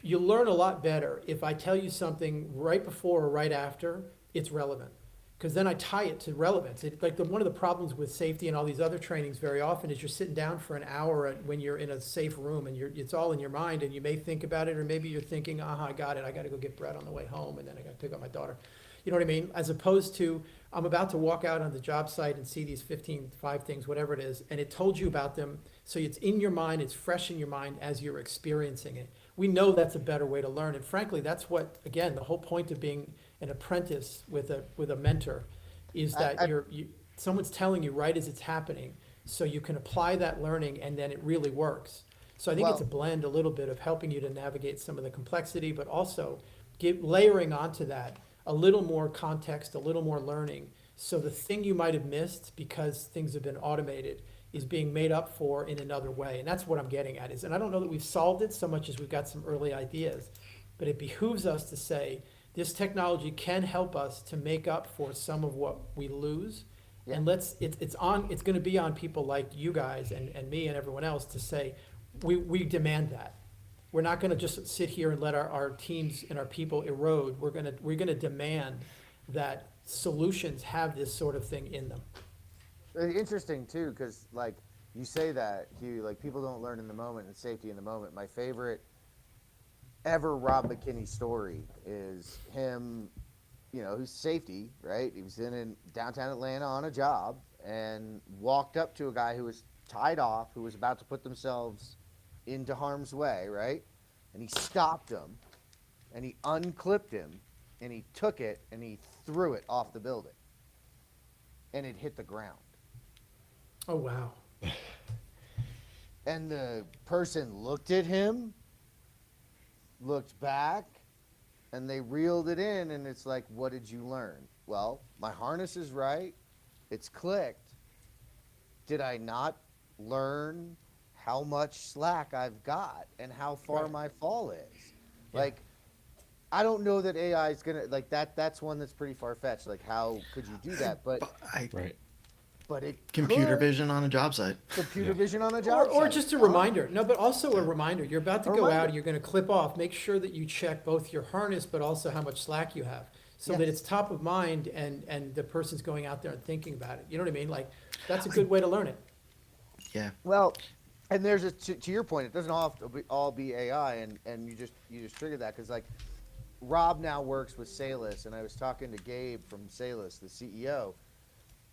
you learn a lot better if I tell you something right before or right after it's relevant. Because then I tie it to relevance. One of the problems with safety and all these other trainings very often is you're sitting down for an hour when you're in a safe room, and it's all in your mind, and you may think about it, or maybe you're thinking, I got it. I got to go get bread on the way home, and then I got to pick up my daughter. You know what I mean? As opposed to, I'm about to walk out on the job site and see these 5 things, whatever it is, and it told you about them. So it's in your mind, it's fresh in your mind as you're experiencing it. We know that's a better way to learn. And frankly, that's what, again, the whole point of being an apprentice with a mentor is I, that I, someone's telling you right as it's happening, so you can apply that learning, and then it really works. So I think it's a well, blend a little bit of helping you to navigate some of the complexity, but also layering onto that a little more context, a little more learning. So the thing you might have missed because things have been automated is being made up for in another way. And that's what I'm getting at and I don't know that we've solved it so much as we've got some early ideas, but it behooves us to say, this technology can help us to make up for some of what we lose. yeah. And it's going to be on people like you guys and me and everyone else to say, we demand that. We're not going to just sit here and let our teams and our people erode. We're going to demand that solutions have this sort of thing in them. Interesting too, because like you say that, Hugh, like people don't learn in the moment and safety in the moment. My favorite ever Rob McKinney story is him, who's safety, right? He was in downtown Atlanta on a job and walked up to a guy who was tied off, who was about to put themselves into harm's way, right? and he stopped him, and he unclipped him, and he took it and he threw it off the building, and it hit the ground. Oh, wow. And the person looked at him, looked back, and they reeled it in, and it's like, what did you learn? Well, my harness is right. It's clicked. Did I not learn how much slack I've got and how far Right. my fall is? Yeah. Like, I don't know that AI is gonna like that. That's one that's pretty far fetched. Like, how could you do that? But Right. it Computer could. vision on a job site. Computer Yeah. vision on a job Or site. just a reminder. No, but also a reminder. You're about to A go out reminder. and you're going to clip off. Make sure that you check both your harness, but also how much slack you have, so that Yes. it's top of mind and the person's going out there and thinking about it. You know what I mean? Like, that's a good way to learn it. Yeah. Well, and there's to your point, it doesn't all be AI, and you just triggered that because like Rob now works with Salus, and I was talking to Gabe from Salus, the CEO,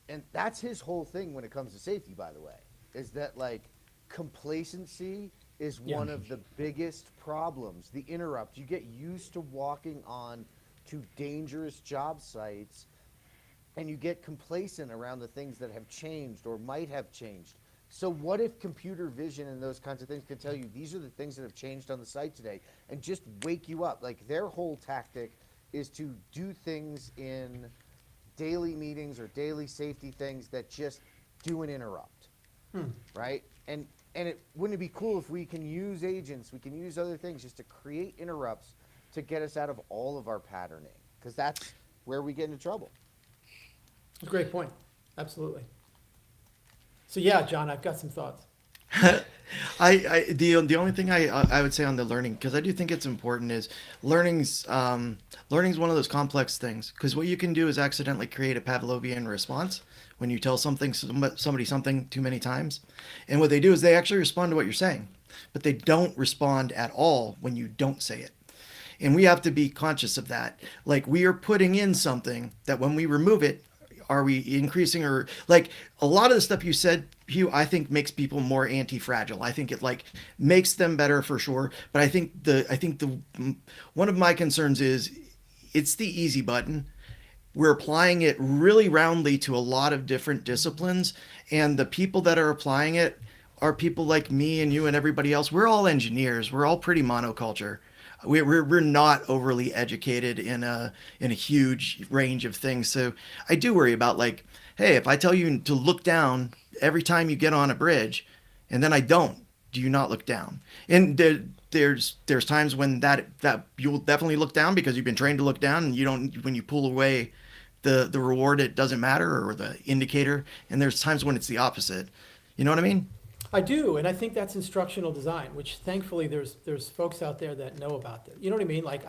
and that's his whole thing when it comes to safety. By the way, is that like complacency is Yeah. one of the biggest problems. The interrupt. You get used to walking on to dangerous job sites, and you get complacent around the things that have changed or might have changed. So what if computer vision and those kinds of things can tell you these are the things that have changed on the site today and just wake you up? Like their whole tactic is to do things in daily meetings or daily safety things that just do an interrupt, right? And it wouldn't it be cool if we can use agents, we can use other things just to create interrupts to get us out of all of our patterning, because that's where we get into trouble. Great point. Absolutely. So yeah, John, I've got some thoughts. The only thing I would say on the learning, because I do think it's important, is learning's one of those complex things. Because what you can do is accidentally create a Pavlovian response when you tell somebody something too many times, and what they do is they actually respond to what you're saying, but they don't respond at all when you don't say it. And we have to be conscious of that. Like we are putting in something that when we remove it, are we increasing, or like a lot of the stuff you said, Hugh, I think makes people more anti-fragile. I think it like makes them better for sure. But I think the one of my concerns is it's the easy button. We're applying it really roundly to a lot of different disciplines, and the people that are applying it are people like me and you and everybody else. We're all engineers. We're all pretty monoculture. We're not overly educated in a huge range of things. So I do worry about like, hey, if I tell you to look down every time you get on a bridge, and then I don't, do you not look down? And there's times when that you'll definitely look down because you've been trained to look down, and you don't, when you pull away the reward, it doesn't matter, or the indicator. And there's times when it's the opposite. You know what I mean? I do, and I think that's instructional design, which thankfully there's folks out there that know about that. You know what I mean? Like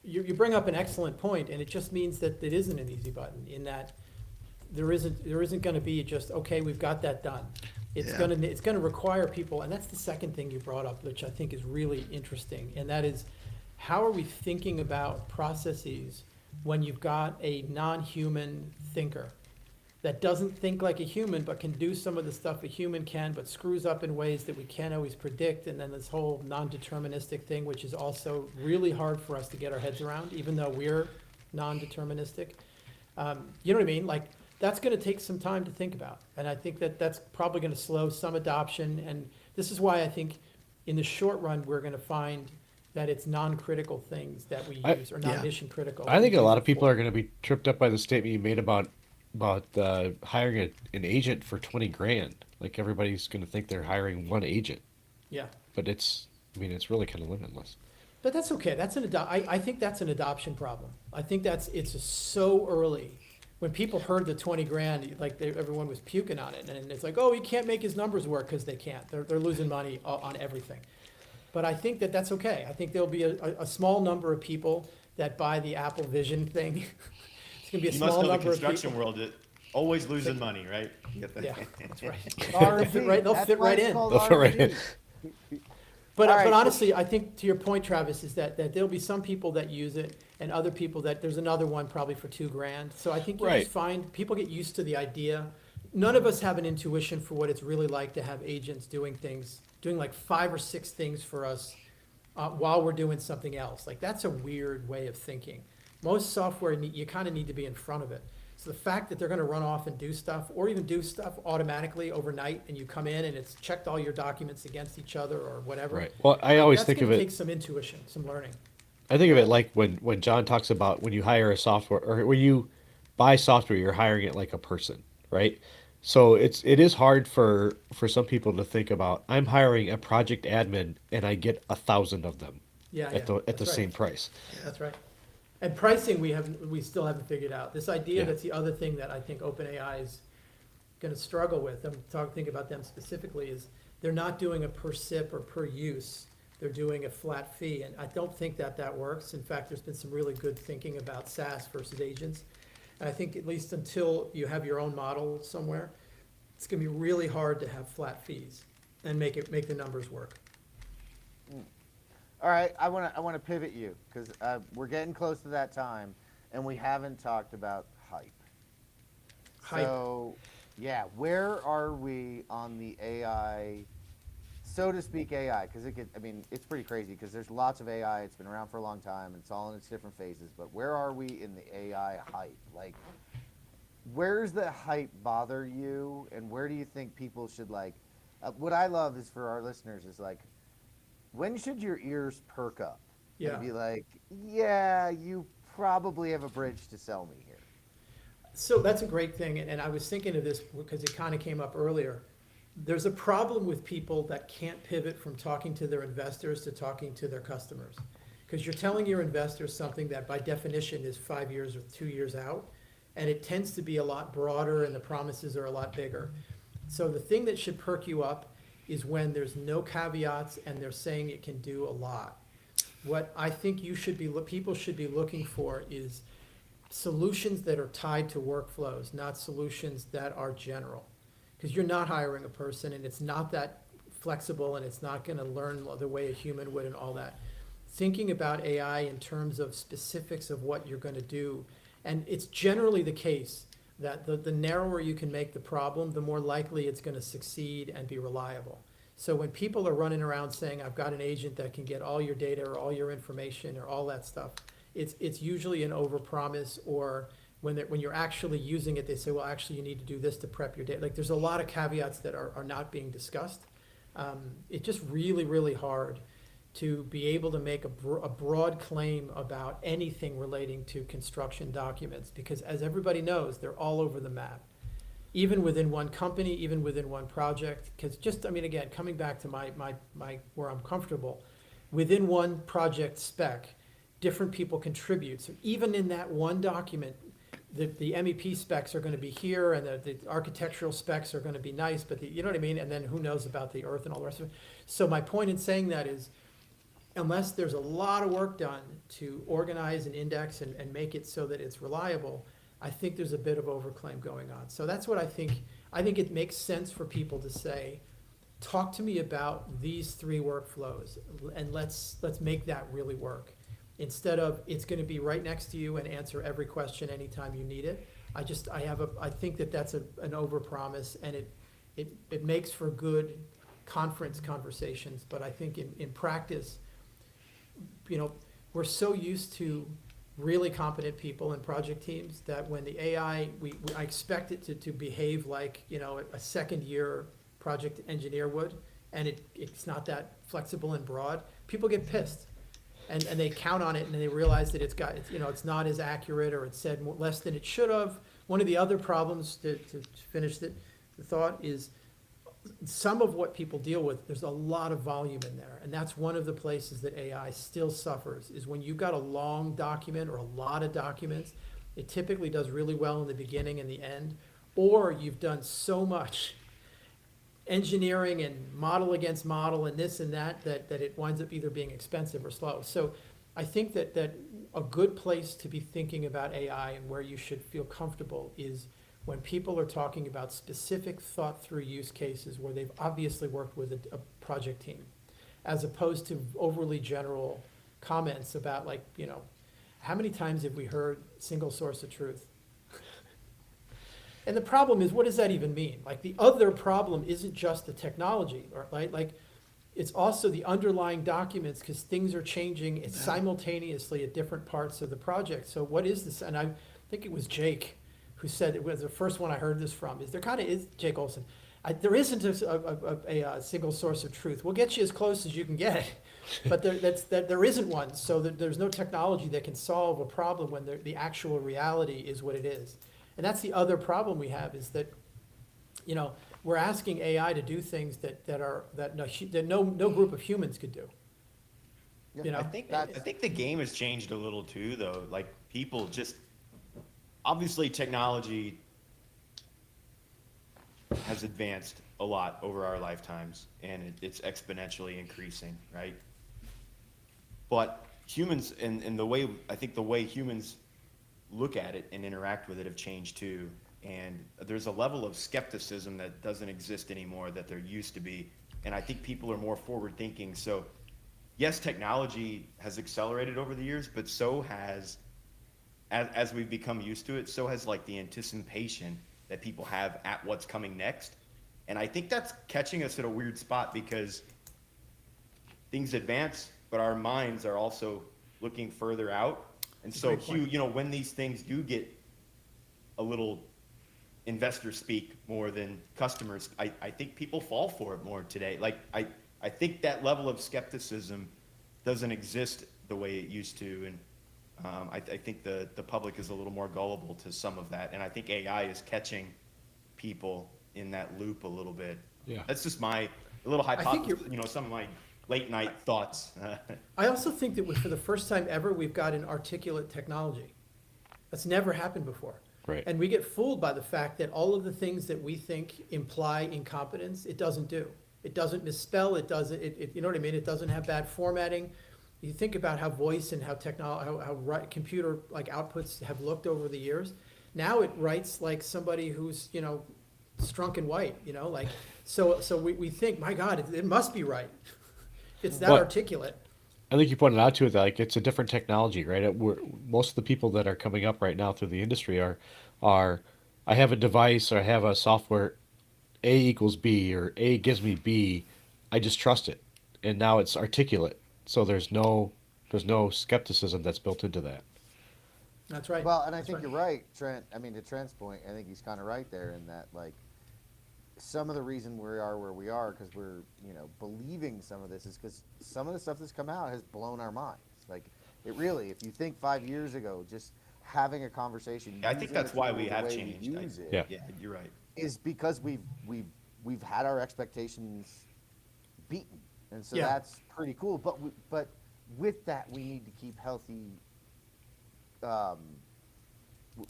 you bring up an excellent point, and it just means that it isn't an easy button. In that there isn't going to be just okay, we've got that done. It's Yeah. gonna require people, and that's the second thing you brought up, which I think is really interesting, and that is how are we thinking about processes when you've got a non-human thinker that doesn't think like a human, but can do some of the stuff a human can, but screws up in ways that we can't always predict. And then this whole non-deterministic thing, which is also really hard for us to get our heads around, even though we're non-deterministic. You know what I mean? Like, that's going to take some time to think about. And I think that that's probably going to slow some adoption. And this is why I think in the short run, we're going to find that it's non-critical things that we use, or non-mission critical. I think a lot of people are going to be tripped up by the statement you made about hiring an agent for 20 grand. Like everybody's going to think they're hiring one agent, Yeah. but it's it's really kind of limitless. But that's okay. That's I think that's an adoption problem. I think it's just so early. When people heard the 20 grand, like everyone was puking on it, and it's like, oh, he can't make his numbers work because they can't. They're losing money on everything. But I think that's okay. I think there'll be a small number of people that buy the Apple Vision thing. It's gonna be a You must small know the number of construction people. world, it always losing money, right? Yeah, that's right. R&D. They'll That's fit why right it's in. called They'll fit right R&D. in. But All right, but so- honestly, I think to your point, Travis, is that there'll be some people that use it, and other people that there's another one probably for $2 grand. So I think you Right. just find people get used to the idea. None of us have an intuition for what it's really like to have agents doing like 5 or 6 things for us while we're doing something else. Like, that's a weird way of thinking. Most software, you kind of need to be in front of it. So the fact that they're going to run off and do stuff, or even do stuff automatically overnight, and you come in and it's checked all your documents against each other or whatever. Right. Well, I like, always that's think of going to it. take some intuition, some learning. I think of it like when John talks about when you hire a software or when you buy software, you're hiring it like a person, right? So it is hard for some people to think about I'm hiring a project admin and I get 1,000 of them Yeah, at yeah, the that's right. same price. That's right. And pricing, we still haven't figured out. This idea, Yeah. that's the other thing that I think OpenAI is going to struggle with. Think about them specifically, is they're not doing a per sip or per use. They're doing a flat fee, and I don't think that works. In fact, there's been some really good thinking about SaaS versus agents. And I think at least until you have your own model somewhere, it's going to be really hard to have flat fees and make the numbers work. All right, I want to pivot you because we're getting close to that time, and we haven't talked about hype. Hype. So, yeah, where are we on the AI, so to speak, AI? Because it's pretty crazy because there's lots of AI. It's been around for a long time. It's all in its different phases. But where are we in the AI hype? Like, where's the hype bother you, and where do you think people should what I love is for our listeners is like, when should your ears perk up? Yeah. And be like, yeah, you probably have a bridge to sell me here. So that's a great thing, and I was thinking of this because it kind of came up earlier. There's a problem with people that can't pivot from talking to their investors to talking to their customers. Because you're telling your investors something that by definition is 5 years or 2 years out, and it tends to be a lot broader and the promises are a lot bigger. So the thing that should perk you up is when there's no caveats and they're saying it can do a lot. What I think people should be looking for is solutions that are tied to workflows, not solutions that are general. Because you're not hiring a person and it's not that flexible and it's not going to learn the way a human would and all that. Thinking about AI in terms of specifics of what you're going to do, and it's generally the case that the narrower you can make the problem, the more likely it's going to succeed and be reliable. So when people are running around saying, I've got an agent that can get all your data or all your information or all that stuff, it's usually an overpromise, or when you're actually using it, they say, well, actually, you need to do this to prep your data. Like, there's a lot of caveats that are not being discussed. It's just really, really hard to be able to make a broad claim about anything relating to construction documents, because as everybody knows, they're all over the map, even within one company, even within one project. Because again, coming back to my where I'm comfortable, within one project spec, different people contribute. So even in that one document, the MEP specs are going to be here, and the architectural specs are going to be nice, but you know what I mean? And then who knows about the earth and all the rest of it. So my point in saying that is, unless there's a lot of work done to organize and index and make it so that it's reliable, I think there's a bit of overclaim going on. So that's what I think. I think it makes sense for people to say, talk to me about these 3 workflows, and let's make that really work. Instead of, it's going to be right next to you and answer every question anytime you need it. I think that's an overpromise, and it makes for good conference conversations. But I think in practice, we're so used to really competent people in project teams that when the AI, I expect it to behave like, a second year project engineer would, and it's not that flexible and broad. People get pissed. And they count on it, and they realize that it's not as accurate, or it said less than it should have. One of the other problems, to finish the thought, is some of what people deal with, there's a lot of volume in there. And that's one of the places that AI still suffers, is when you've got a long document or a lot of documents, it typically does really well in the beginning and the end, or you've done so much engineering and model against model and this and that it winds up either being expensive or slow. So I think that a good place to be thinking about AI and where you should feel comfortable is when people are talking about specific thought through use cases where they've obviously worked with a project team, as opposed to overly general comments about, like, how many times have we heard single source of truth? And the problem is, what does that even mean? Like, the other problem isn't just the technology, right? Like, it's also the underlying documents, because things are changing simultaneously at different parts of the project. So what is this? And I think it was Jake who said, it was the first one I heard this from, is there kind of is, Jake Olson, there isn't a single source of truth. We'll get you as close as you can get, but there isn't one. So there's no technology that can solve a problem when the actual reality is what it is. And that's the other problem we have, is that, you know, we're asking AI to do things that no group of humans could do. Yeah, You know, I think the game has changed a little too, though. Like people just obviously technology has advanced a lot over our lifetimes, and it's exponentially increasing, right? But humans and the way I think the way humans look at it and interact with it have changed too. And there's a level of skepticism that doesn't exist anymore that there used to be. And I think people are more forward thinking. So yes, technology has accelerated over the years, but so has, as we've become used to it, so has like the anticipation that people have at what's coming next. And I think that's catching us at a weird spot because things advance, but our minds are also looking further out. And so, Great point. Hugh, you know, when these things do get a little investor speak more than customers, I think people fall for it more today. Like, I think that level of skepticism doesn't exist the way it used to. And I think the public is a little more gullible to some of that. And I think AI is catching people in that loop a little bit. Yeah. That's just my little think hypothesis, you know, some of my late night thoughts. I also think that for the first time ever, we've got an articulate technology. That's never happened before. Right. And we get fooled by the fact that all of the things that we think imply incompetence, it doesn't do. It doesn't misspell, it doesn't, you know what I mean? It doesn't have bad formatting. You think about how voice and how computer like outputs have looked over the years. Now it writes like somebody who's, you know, strunk and white, you know, like, so we think, my God, it must be right. It's that But- articulate. I think you pointed out to it that like it's a different technology, right? Most of the people that are coming up right now through the industry are I have a device or I have a software, A equals B or A gives me B. I just trust it, and now it's articulate. So there's no skepticism that's built into that. That's right. Well, and I That's think right. you're right, Trent. I mean, to Trent's point, I think he's kind of right there in that, like, some of the reason we are where we are because we're, you know, believing some of this is because some of the stuff that's come out has blown our minds. Like, it really, if you think 5 years ago, just having a conversation, I think using that's the why tool we the have way changed. we use it, Yeah. Yeah, you're right. is because we've had our expectations beaten, and so Yeah. that's pretty cool. But with that, we need to keep healthy.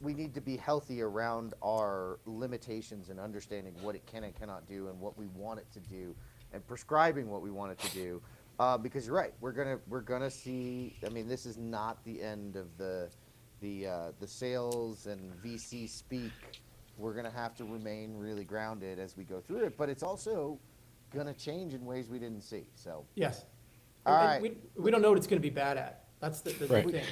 We need to be healthy around our limitations and understanding what it can and cannot do, and what we want it to do, and prescribing what we want it to do. Because you're right, we're gonna see. I mean, this is not the end of the sales and VC speak. We're gonna have to remain really grounded as we go through it, but it's also gonna change in ways we didn't see. So, Yes. all And right, we don't know what it's going to be bad at. That's the Right. thing.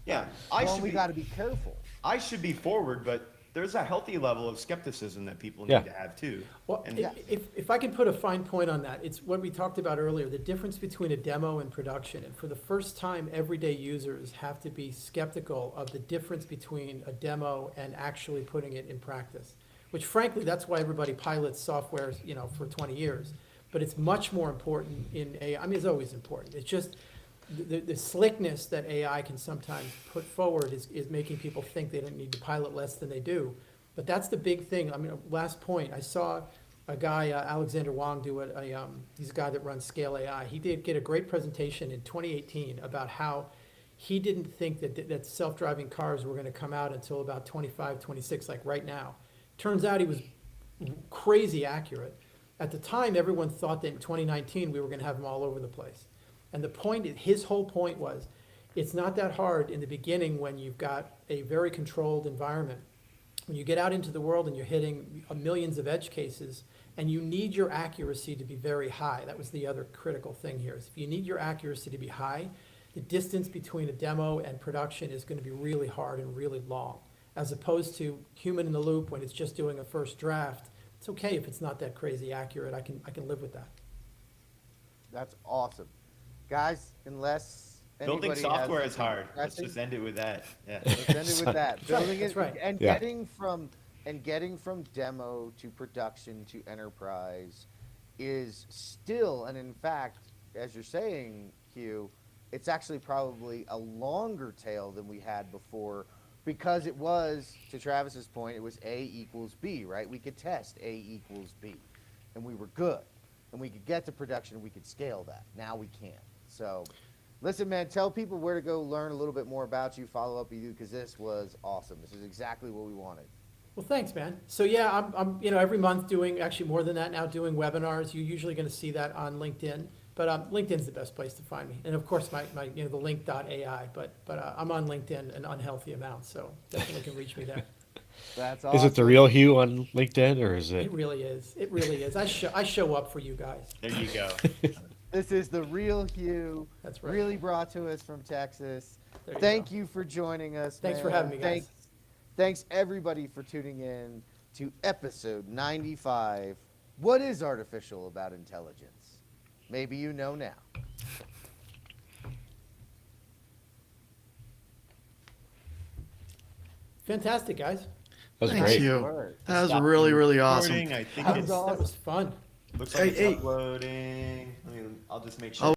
Yeah, well, we got to be careful. I should be forward, but there's a healthy level of skepticism that people Yeah. need to have too. Well, And if I can put a fine point on that, it's what we talked about earlier, the difference between a demo and production. And for the first time, everyday users have to be skeptical of the difference between a demo and actually putting it in practice, which frankly, that's why everybody pilots software, you know, for 20 years. But it's much more important in AI. I mean, it's always important. It's just the slickness that AI can sometimes put forward is making people think they don't need to pilot less than they do. But that's the big thing. I mean, last point, I saw a guy, Alexander Wang, do he's a guy that runs Scale AI. He did get a great presentation in 2018 about how he didn't think that self-driving cars were going to come out until about 25, 26, like right now. Turns out he was crazy accurate. At the time, everyone thought that in 2019 we were going to have them all over the place. And his whole point was, it's not that hard in the beginning when you've got a very controlled environment. When you get out into the world and you're hitting millions of edge cases, and you need your accuracy to be very high. That was the other critical thing here, is if you need your accuracy to be high, the distance between a demo and production is going to be really hard and really long, as opposed to human in the loop when it's just doing a first draft. It's okay if it's not that crazy accurate. I can live with that. That's awesome, guys. Unless Building anybody software has is hard. Let's pressing- just end it with that. Yeah. let's end it with that. right, Building that's it right. and Yeah. getting from demo to production to enterprise is still, and in fact, as you're saying, Hugh, it's actually probably a longer tail than we had before, because it was, to Travis's point, it was A equals B, right? We could test A equals B, and we were good, and we could get to production, we could scale that. Now we can't. So, listen, man, tell people where to go learn a little bit more about you, follow up with you, because this was awesome. This is exactly what we wanted. Well, thanks, man. So yeah, I'm every month doing, actually more than that now, doing webinars. You're usually going to see that on LinkedIn, but LinkedIn's the best place to find me. And of course, my TheLink.AI, but I'm on LinkedIn an unhealthy amount, so definitely can reach me there. That's Is awesome. it the real Hugh on LinkedIn, or is it? It really is. It really is. I show up for you guys. There you go. This is the real Hugh. That's right. Really brought to us from Texas. There you Thank go. you for joining us. Thanks for man. having me, guys. Thanks everybody for tuning in to episode 95. What is artificial about intelligence? Maybe you know now. Fantastic, guys. That was Thanks, great. Hugh. Word. That was Stop really, really awesome. recording. I think That it's was That was fun. looks like it's Hey. uploading. I mean, I'll just make sure. Oh,